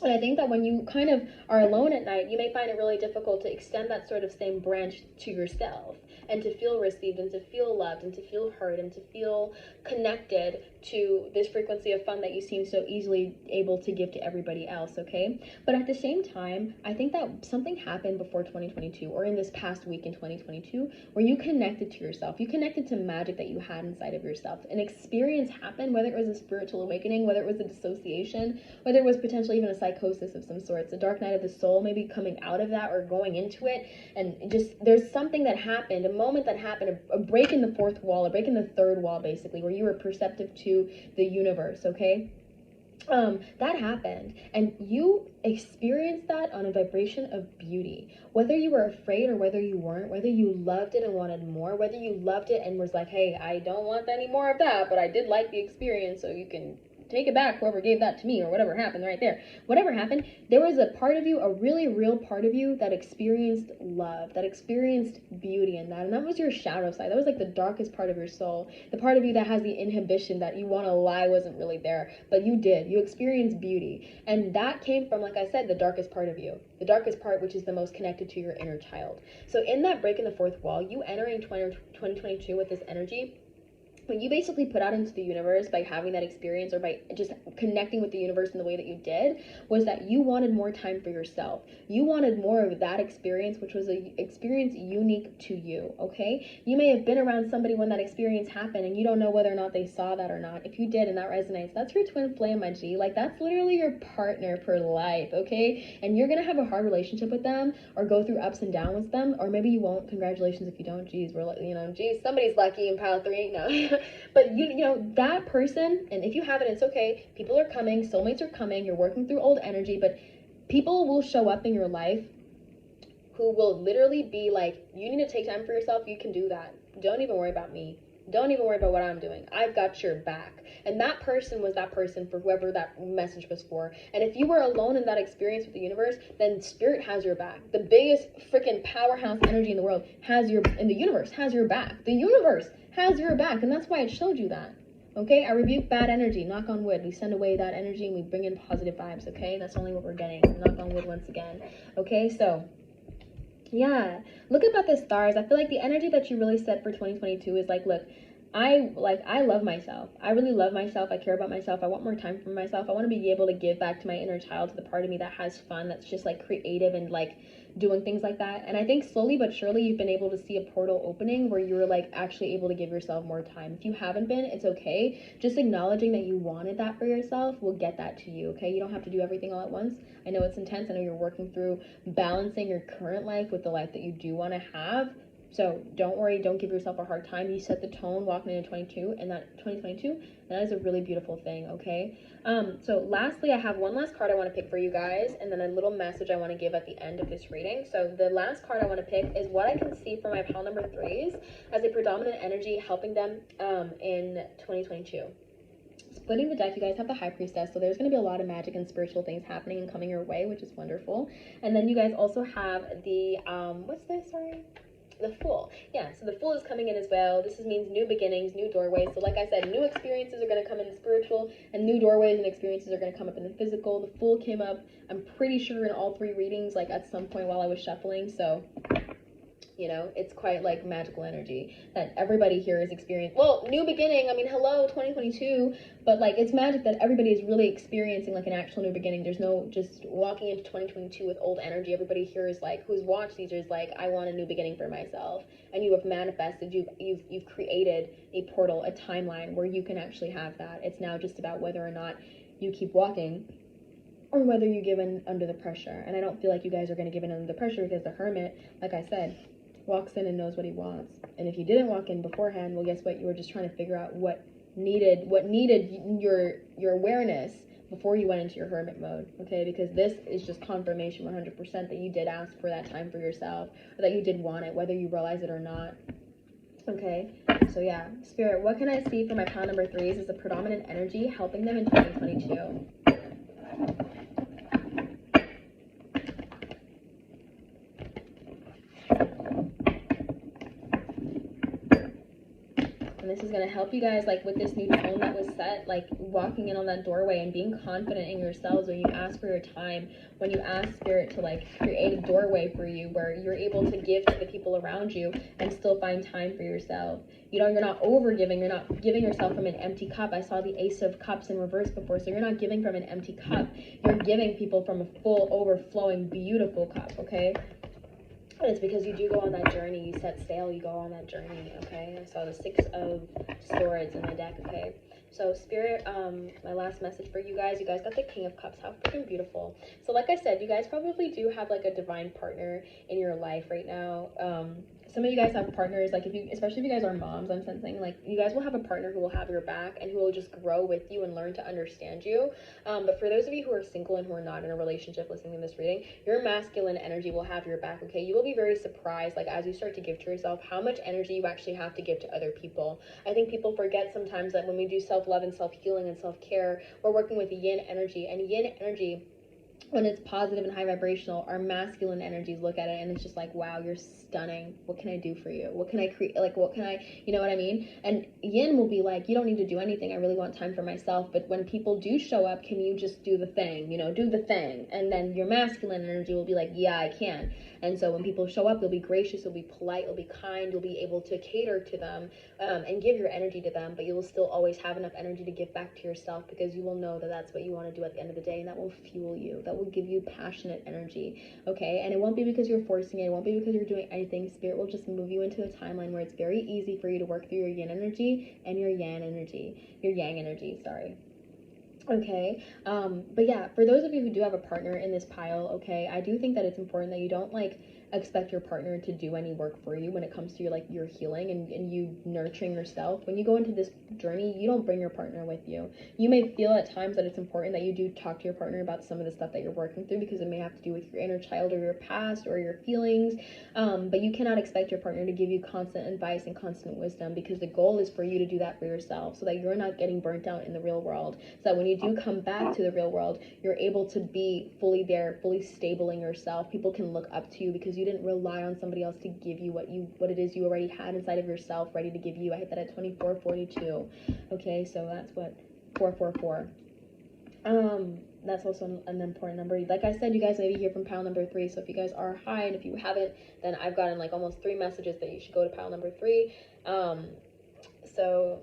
And I think that when you kind of are alone at night, you may find it really difficult to extend that sort of same branch to yourself, and to feel received, and to feel loved, and to feel heard, and to feel connected to this frequency of fun that you seem so easily able to give to everybody else, okay? But at the same time, I think that something happened before 2022, or in this past week in 2022, where you connected to yourself. You connected to magic that you had inside of yourself. An experience happened, whether it was a spiritual awakening, whether it was a dissociation, whether it was potentially even a psychosis of some sorts, a dark night of the soul, maybe coming out of that or going into it. And just, there's something that happened, a moment that happened, a break in the 4th wall, a break in the 3rd wall, basically, where you were perceptive to the universe, okay? That happened, and you experienced that on a vibration of beauty. Whether you were afraid or whether you weren't, whether you loved it and wanted more, whether you loved it and was like, hey, I don't want any more of that, but I did like the experience, so you can take it back, whoever gave that to me, or whatever happened right there. Whatever happened, there was a part of you, a really real part of you that experienced love, that experienced beauty in that. And that was your shadow side. That was like the darkest part of your soul. The part of you that has the inhibition that you want to lie wasn't really there, but you did. You experienced beauty. And that came from, like I said, the darkest part of you. The darkest part, which is the most connected to your inner child. So in that break in the 4th wall, you entering 2022 with this energy, when you basically put out into the universe by having that experience, or by just connecting with the universe in the way that you did, was that you wanted more time for yourself. You wanted more of that experience, which was an experience unique to you, okay? You may have been around somebody when that experience happened, and you don't know whether or not they saw that or not. If you did and that resonates, that's your twin flame, my G. Like, that's literally your partner for life, okay? And you're gonna have a hard relationship with them, or go through ups and downs with them, or maybe you won't. Congratulations if you don't. Geez, we're like, you know, geez, somebody's lucky in pile 3. No. But you know, that person, and if you haven't, it's okay. People are coming, soulmates are coming, you're working through old energy, but people will show up in your life who will literally be like, you need to take time for yourself, you can do that. Don't even worry about me. Don't even worry about what I'm doing. I've got your back. And that person was that person for whoever that message was for. And if you were alone in that experience with the universe, then spirit has your back. The biggest freaking powerhouse energy in the world in the universe has your back. The universe has your back. And that's why it showed you that. Okay? I rebuke bad energy. Knock on wood. We send away that energy and we bring in positive vibes. Okay? That's only what we're getting. Knock on wood once again. Okay? So, yeah, look about the stars. I feel like the energy that you really set for 2022 is like, look, I love myself. I really love myself. I care about myself. I want more time for myself. I want to be able to give back to my inner child, to the part of me that has fun, that's just like creative and like doing things like that. And I think slowly but surely you've been able to see a portal opening where you're like actually able to give yourself more time. If you haven't been, it's okay. Just acknowledging that you wanted that for yourself will get that to you, okay? You don't have to do everything all at once. I know it's intense. I know you're working through balancing your current life with the life that you do want to have. So don't worry, don't give yourself a hard time. You set the tone walking into 2022, that is a really beautiful thing, okay? So lastly, I have one last card I want to pick for you guys, and then a little message I want to give at the end of this reading. So the last card I want to pick is what I can see for my pile number 3s as a predominant energy helping them in 2022. Splitting the deck, you guys have the High Priestess, so there's going to be a lot of magic and spiritual things happening and coming your way, which is wonderful. And then you guys also have the, what's this, sorry? The Fool. Yeah, so the Fool is coming in as well. This means new beginnings, new doorways. So like I said, new experiences are going to come in the spiritual, and new doorways and experiences are going to come up in the physical. The Fool came up, I'm pretty sure, in all 3 readings, like at some point while I was shuffling. So, you know, it's quite like magical energy that everybody here is experiencing. Well, new beginning, I mean, hello, 2022, but like it's magic that everybody is really experiencing like an actual new beginning. There's no just walking into 2022 with old energy. Everybody here is like, who's watched these is like, I want a new beginning for myself. And you have manifested, you've created a portal, a timeline where you can actually have that. It's now just about whether or not you keep walking or whether you give in under the pressure. And I don't feel like you guys are going to give in under the pressure because the Hermit, like I said, walks in and knows what he wants. And if you didn't walk in beforehand, well, guess what? You were just trying to figure out what needed your awareness before you went into your Hermit mode, okay? Because this is just confirmation 100% that you did ask for that time for yourself, or that you did want it, whether you realize it or not. Okay, so yeah, Spirit, what can I see for my pile number 3s as a predominant energy helping them in 2022? And this is going to help you guys like with this new tone that was set, like walking in on that doorway and being confident in yourselves when you ask for your time, when you ask Spirit to like create a doorway for you where you're able to give to the people around you and still find time for yourself. You know, you're not over giving, you're not giving yourself from an empty cup. I saw the Ace of Cups in reverse before, so you're not giving from an empty cup. You're giving people from a full, overflowing, beautiful cup, okay? And it's because you do go on that journey. You set sail, you go on that journey, okay? I saw the 6 of Swords in the deck, okay? So Spirit, my last message for you guys got the King of Cups. How freaking beautiful. So like I said, you guys probably do have like a divine partner in your life right now. Some of you guys have partners, like especially if you guys are moms, I'm sensing, like you guys will have a partner who will have your back and who will just grow with you and learn to understand you. But for those of you who are single and who are not in a relationship listening to this reading, your masculine energy will have your back, okay? You will be very surprised, like as you start to give to yourself, how much energy you actually have to give to other people. I think people forget sometimes that when we do self-love and self-healing and self-care, we're working with yin energy, and yin energy, when it's positive and high vibrational, our masculine energies look at it and it's just like, wow, you're stunning. What can I do for you? What can I create? Like, what can I, you know what I mean? And yin will be like, you don't need to do anything. I really want time for myself. But when people do show up, can you just do the thing, you know, do the thing? And then your masculine energy will be like, yeah, I can. And so when people show up, you'll be gracious, you'll be polite, you'll be kind, you'll be able to cater to them and give your energy to them, but you will still always have enough energy to give back to yourself because you will know that that's what you want to do at the end of the day, and that will fuel you. That will give you passionate energy, okay? And it won't be because you're forcing it. It won't be because you're doing anything. Spirit will just move you into a timeline where it's very easy for you to work through your yin energy and your yang energy, sorry. Okay, but yeah, for those of you who do have a partner in this pile, okay, I do think that it's important that you don't like expect your partner to do any work for you when it comes to your healing and you nurturing yourself. When you go into this journey, you don't bring your partner with you. You may feel at times that it's important that you do talk to your partner about some of the stuff that you're working through because it may have to do with your inner child or your past or your feelings, but you cannot expect your partner to give you constant advice and constant wisdom, because the goal is for you to do that for yourself so that you're not getting burnt out in the real world, so that when you do come back to the real world, you're able to be fully there, fully stable in yourself. People can look up to you because you didn't rely on somebody else to give you what it is you already had inside of yourself ready to give you. I hit that at 2442. Okay, so that's what 444. That's also an important number. Like I said, you guys may be here from pile number 3, so if you guys are high, and if you haven't, then I've gotten like almost 3 messages that you should go to pile number 3. So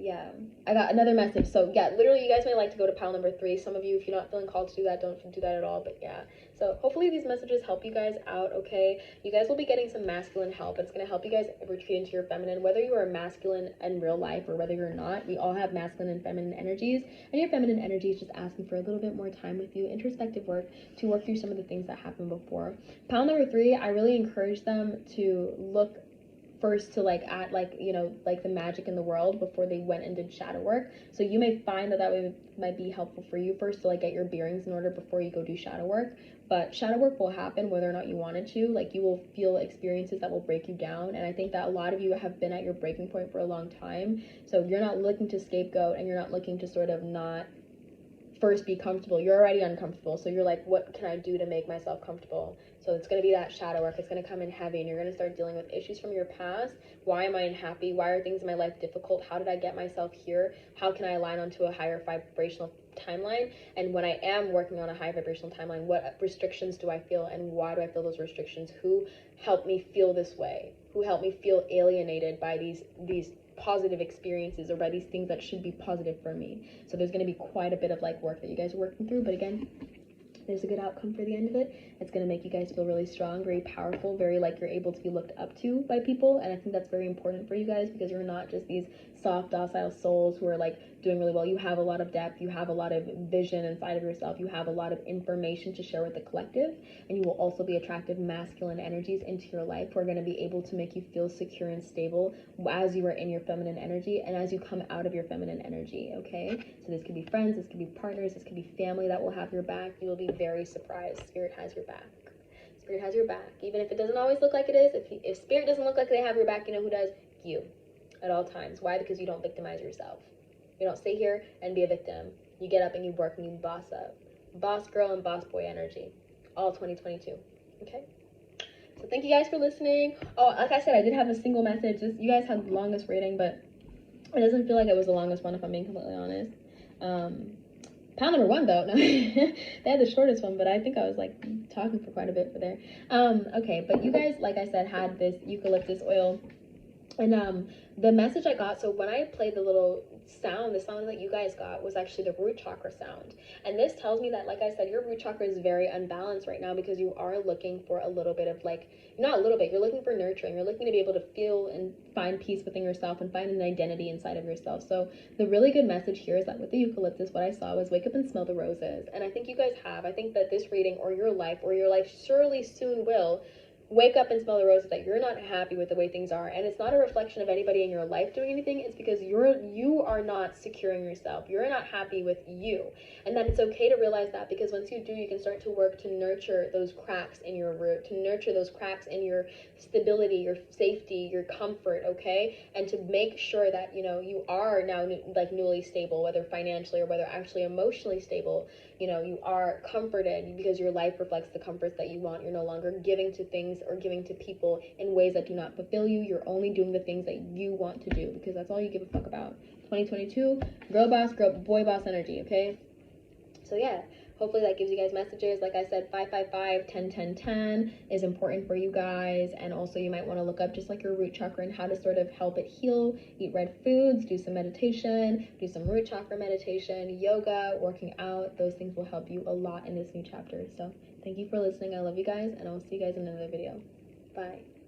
yeah, I got another message. So yeah, literally you guys may like to go to pile number 3. Some of you, if you're not feeling called to do that, don't do that at all. But yeah, so hopefully these messages help you guys out. Okay, you guys will be getting some masculine help. It's going to help you guys retreat into your feminine, whether you are masculine in real life or whether you're not. We all have masculine and feminine energies, and your feminine energy is just asking for a little bit more time with you, introspective work, to work through some of the things that happened before. Pile number 3, I really encourage them to look first to like at like, you know, like the magic in the world before they went and did shadow work. So you may find that way might be helpful for you first to like get your bearings in order before you go do shadow work. But shadow work will happen whether or not you wanted to. Like, you will feel experiences that will break you down, and I think that a lot of you have been at your breaking point for a long time. So you're not looking to scapegoat, and you're not looking to sort of not first be comfortable. You're already uncomfortable, so you're like, what can I do to make myself comfortable? So it's going to be that shadow work. It's going to come in heavy, and you're going to start dealing with issues from your past. Why am I unhappy? Why are things in my life difficult? How did I get myself here? How can I align onto a higher vibrational timeline? And when I am working on a high vibrational timeline, what restrictions do I feel, and why do I feel those restrictions? Who helped me feel this way? Who helped me feel alienated by these positive experiences, or by these things that should be positive for me? So there's going to be quite a bit of like work that you guys are working through, but again, there's a good outcome for the end of it. It's going to make you guys feel really strong, very powerful, very like you're able to be looked up to by people. And I think that's very important for you guys, because you're not just these soft, docile souls who are like doing really well. You have a lot of depth, you have a lot of vision inside of yourself, you have a lot of information to share with the collective, and you will also be attractive masculine energies into your life who are going to be able to make you feel secure and stable as you are in your feminine energy and as you come out of your feminine energy. Okay, so this could be friends, this could be partners, this could be family that will have your back. You will be very surprised. Spirit has your back. Spirit has your back, even if it doesn't always look like it is. If Spirit doesn't look like they have your back, you know who does? You, at all times. Why? Because you don't victimize yourself. You don't stay here and be a victim. You get up and you work and you boss up. Boss girl and boss boy energy. All 2022. Okay? So thank you guys for listening. Oh, like I said, I did have a single message. You guys had the longest rating, but it doesn't feel like it was the longest one, if I'm being completely honest. Pile number 1, though. No, they had the shortest one, but I think I was like talking for quite a bit for there. Okay, but you guys, like I said, had this eucalyptus oil. And the message I got, so when I played the little sound, the sound that you guys got was actually the root chakra sound. And this tells me that, like I said, your root chakra is very unbalanced right now, because you are looking for a little bit of like, not a little bit, you're looking for nurturing. You're looking to be able to feel and find peace within yourself and find an identity inside of yourself. So the really good message here is that with the eucalyptus, what I saw was wake up and smell the roses. And I think you guys have. I think that this reading, or your life surely soon will, wake up and smell the roses, that you're not happy with the way things are. And it's not a reflection of anybody in your life doing anything. It's because you are not securing yourself. You're not happy with you. And that it's okay to realize that, because once you do, you can start to work to nurture those cracks in your root, to nurture those cracks in your stability, your safety, your comfort, okay? And to make sure that, you know, you are now like newly stable, whether financially or whether actually emotionally stable. You know, you are comforted because your life reflects the comforts that you want. You're no longer giving to things or giving to people in ways that do not fulfill you. You're only doing the things that you want to do, because that's all you give a fuck about. 2022, girl boss, boy boss energy, okay? So yeah, hopefully that gives you guys messages. Like I said, 555 10 10 10 is important for you guys. And also you might want to look up just like your root chakra and how to sort of help it heal. Eat red foods, do some meditation, do some root chakra meditation, yoga, working out. Those things will help you a lot in this new chapter. So thank you for listening. I love you guys, and I'll see you guys in another video. Bye.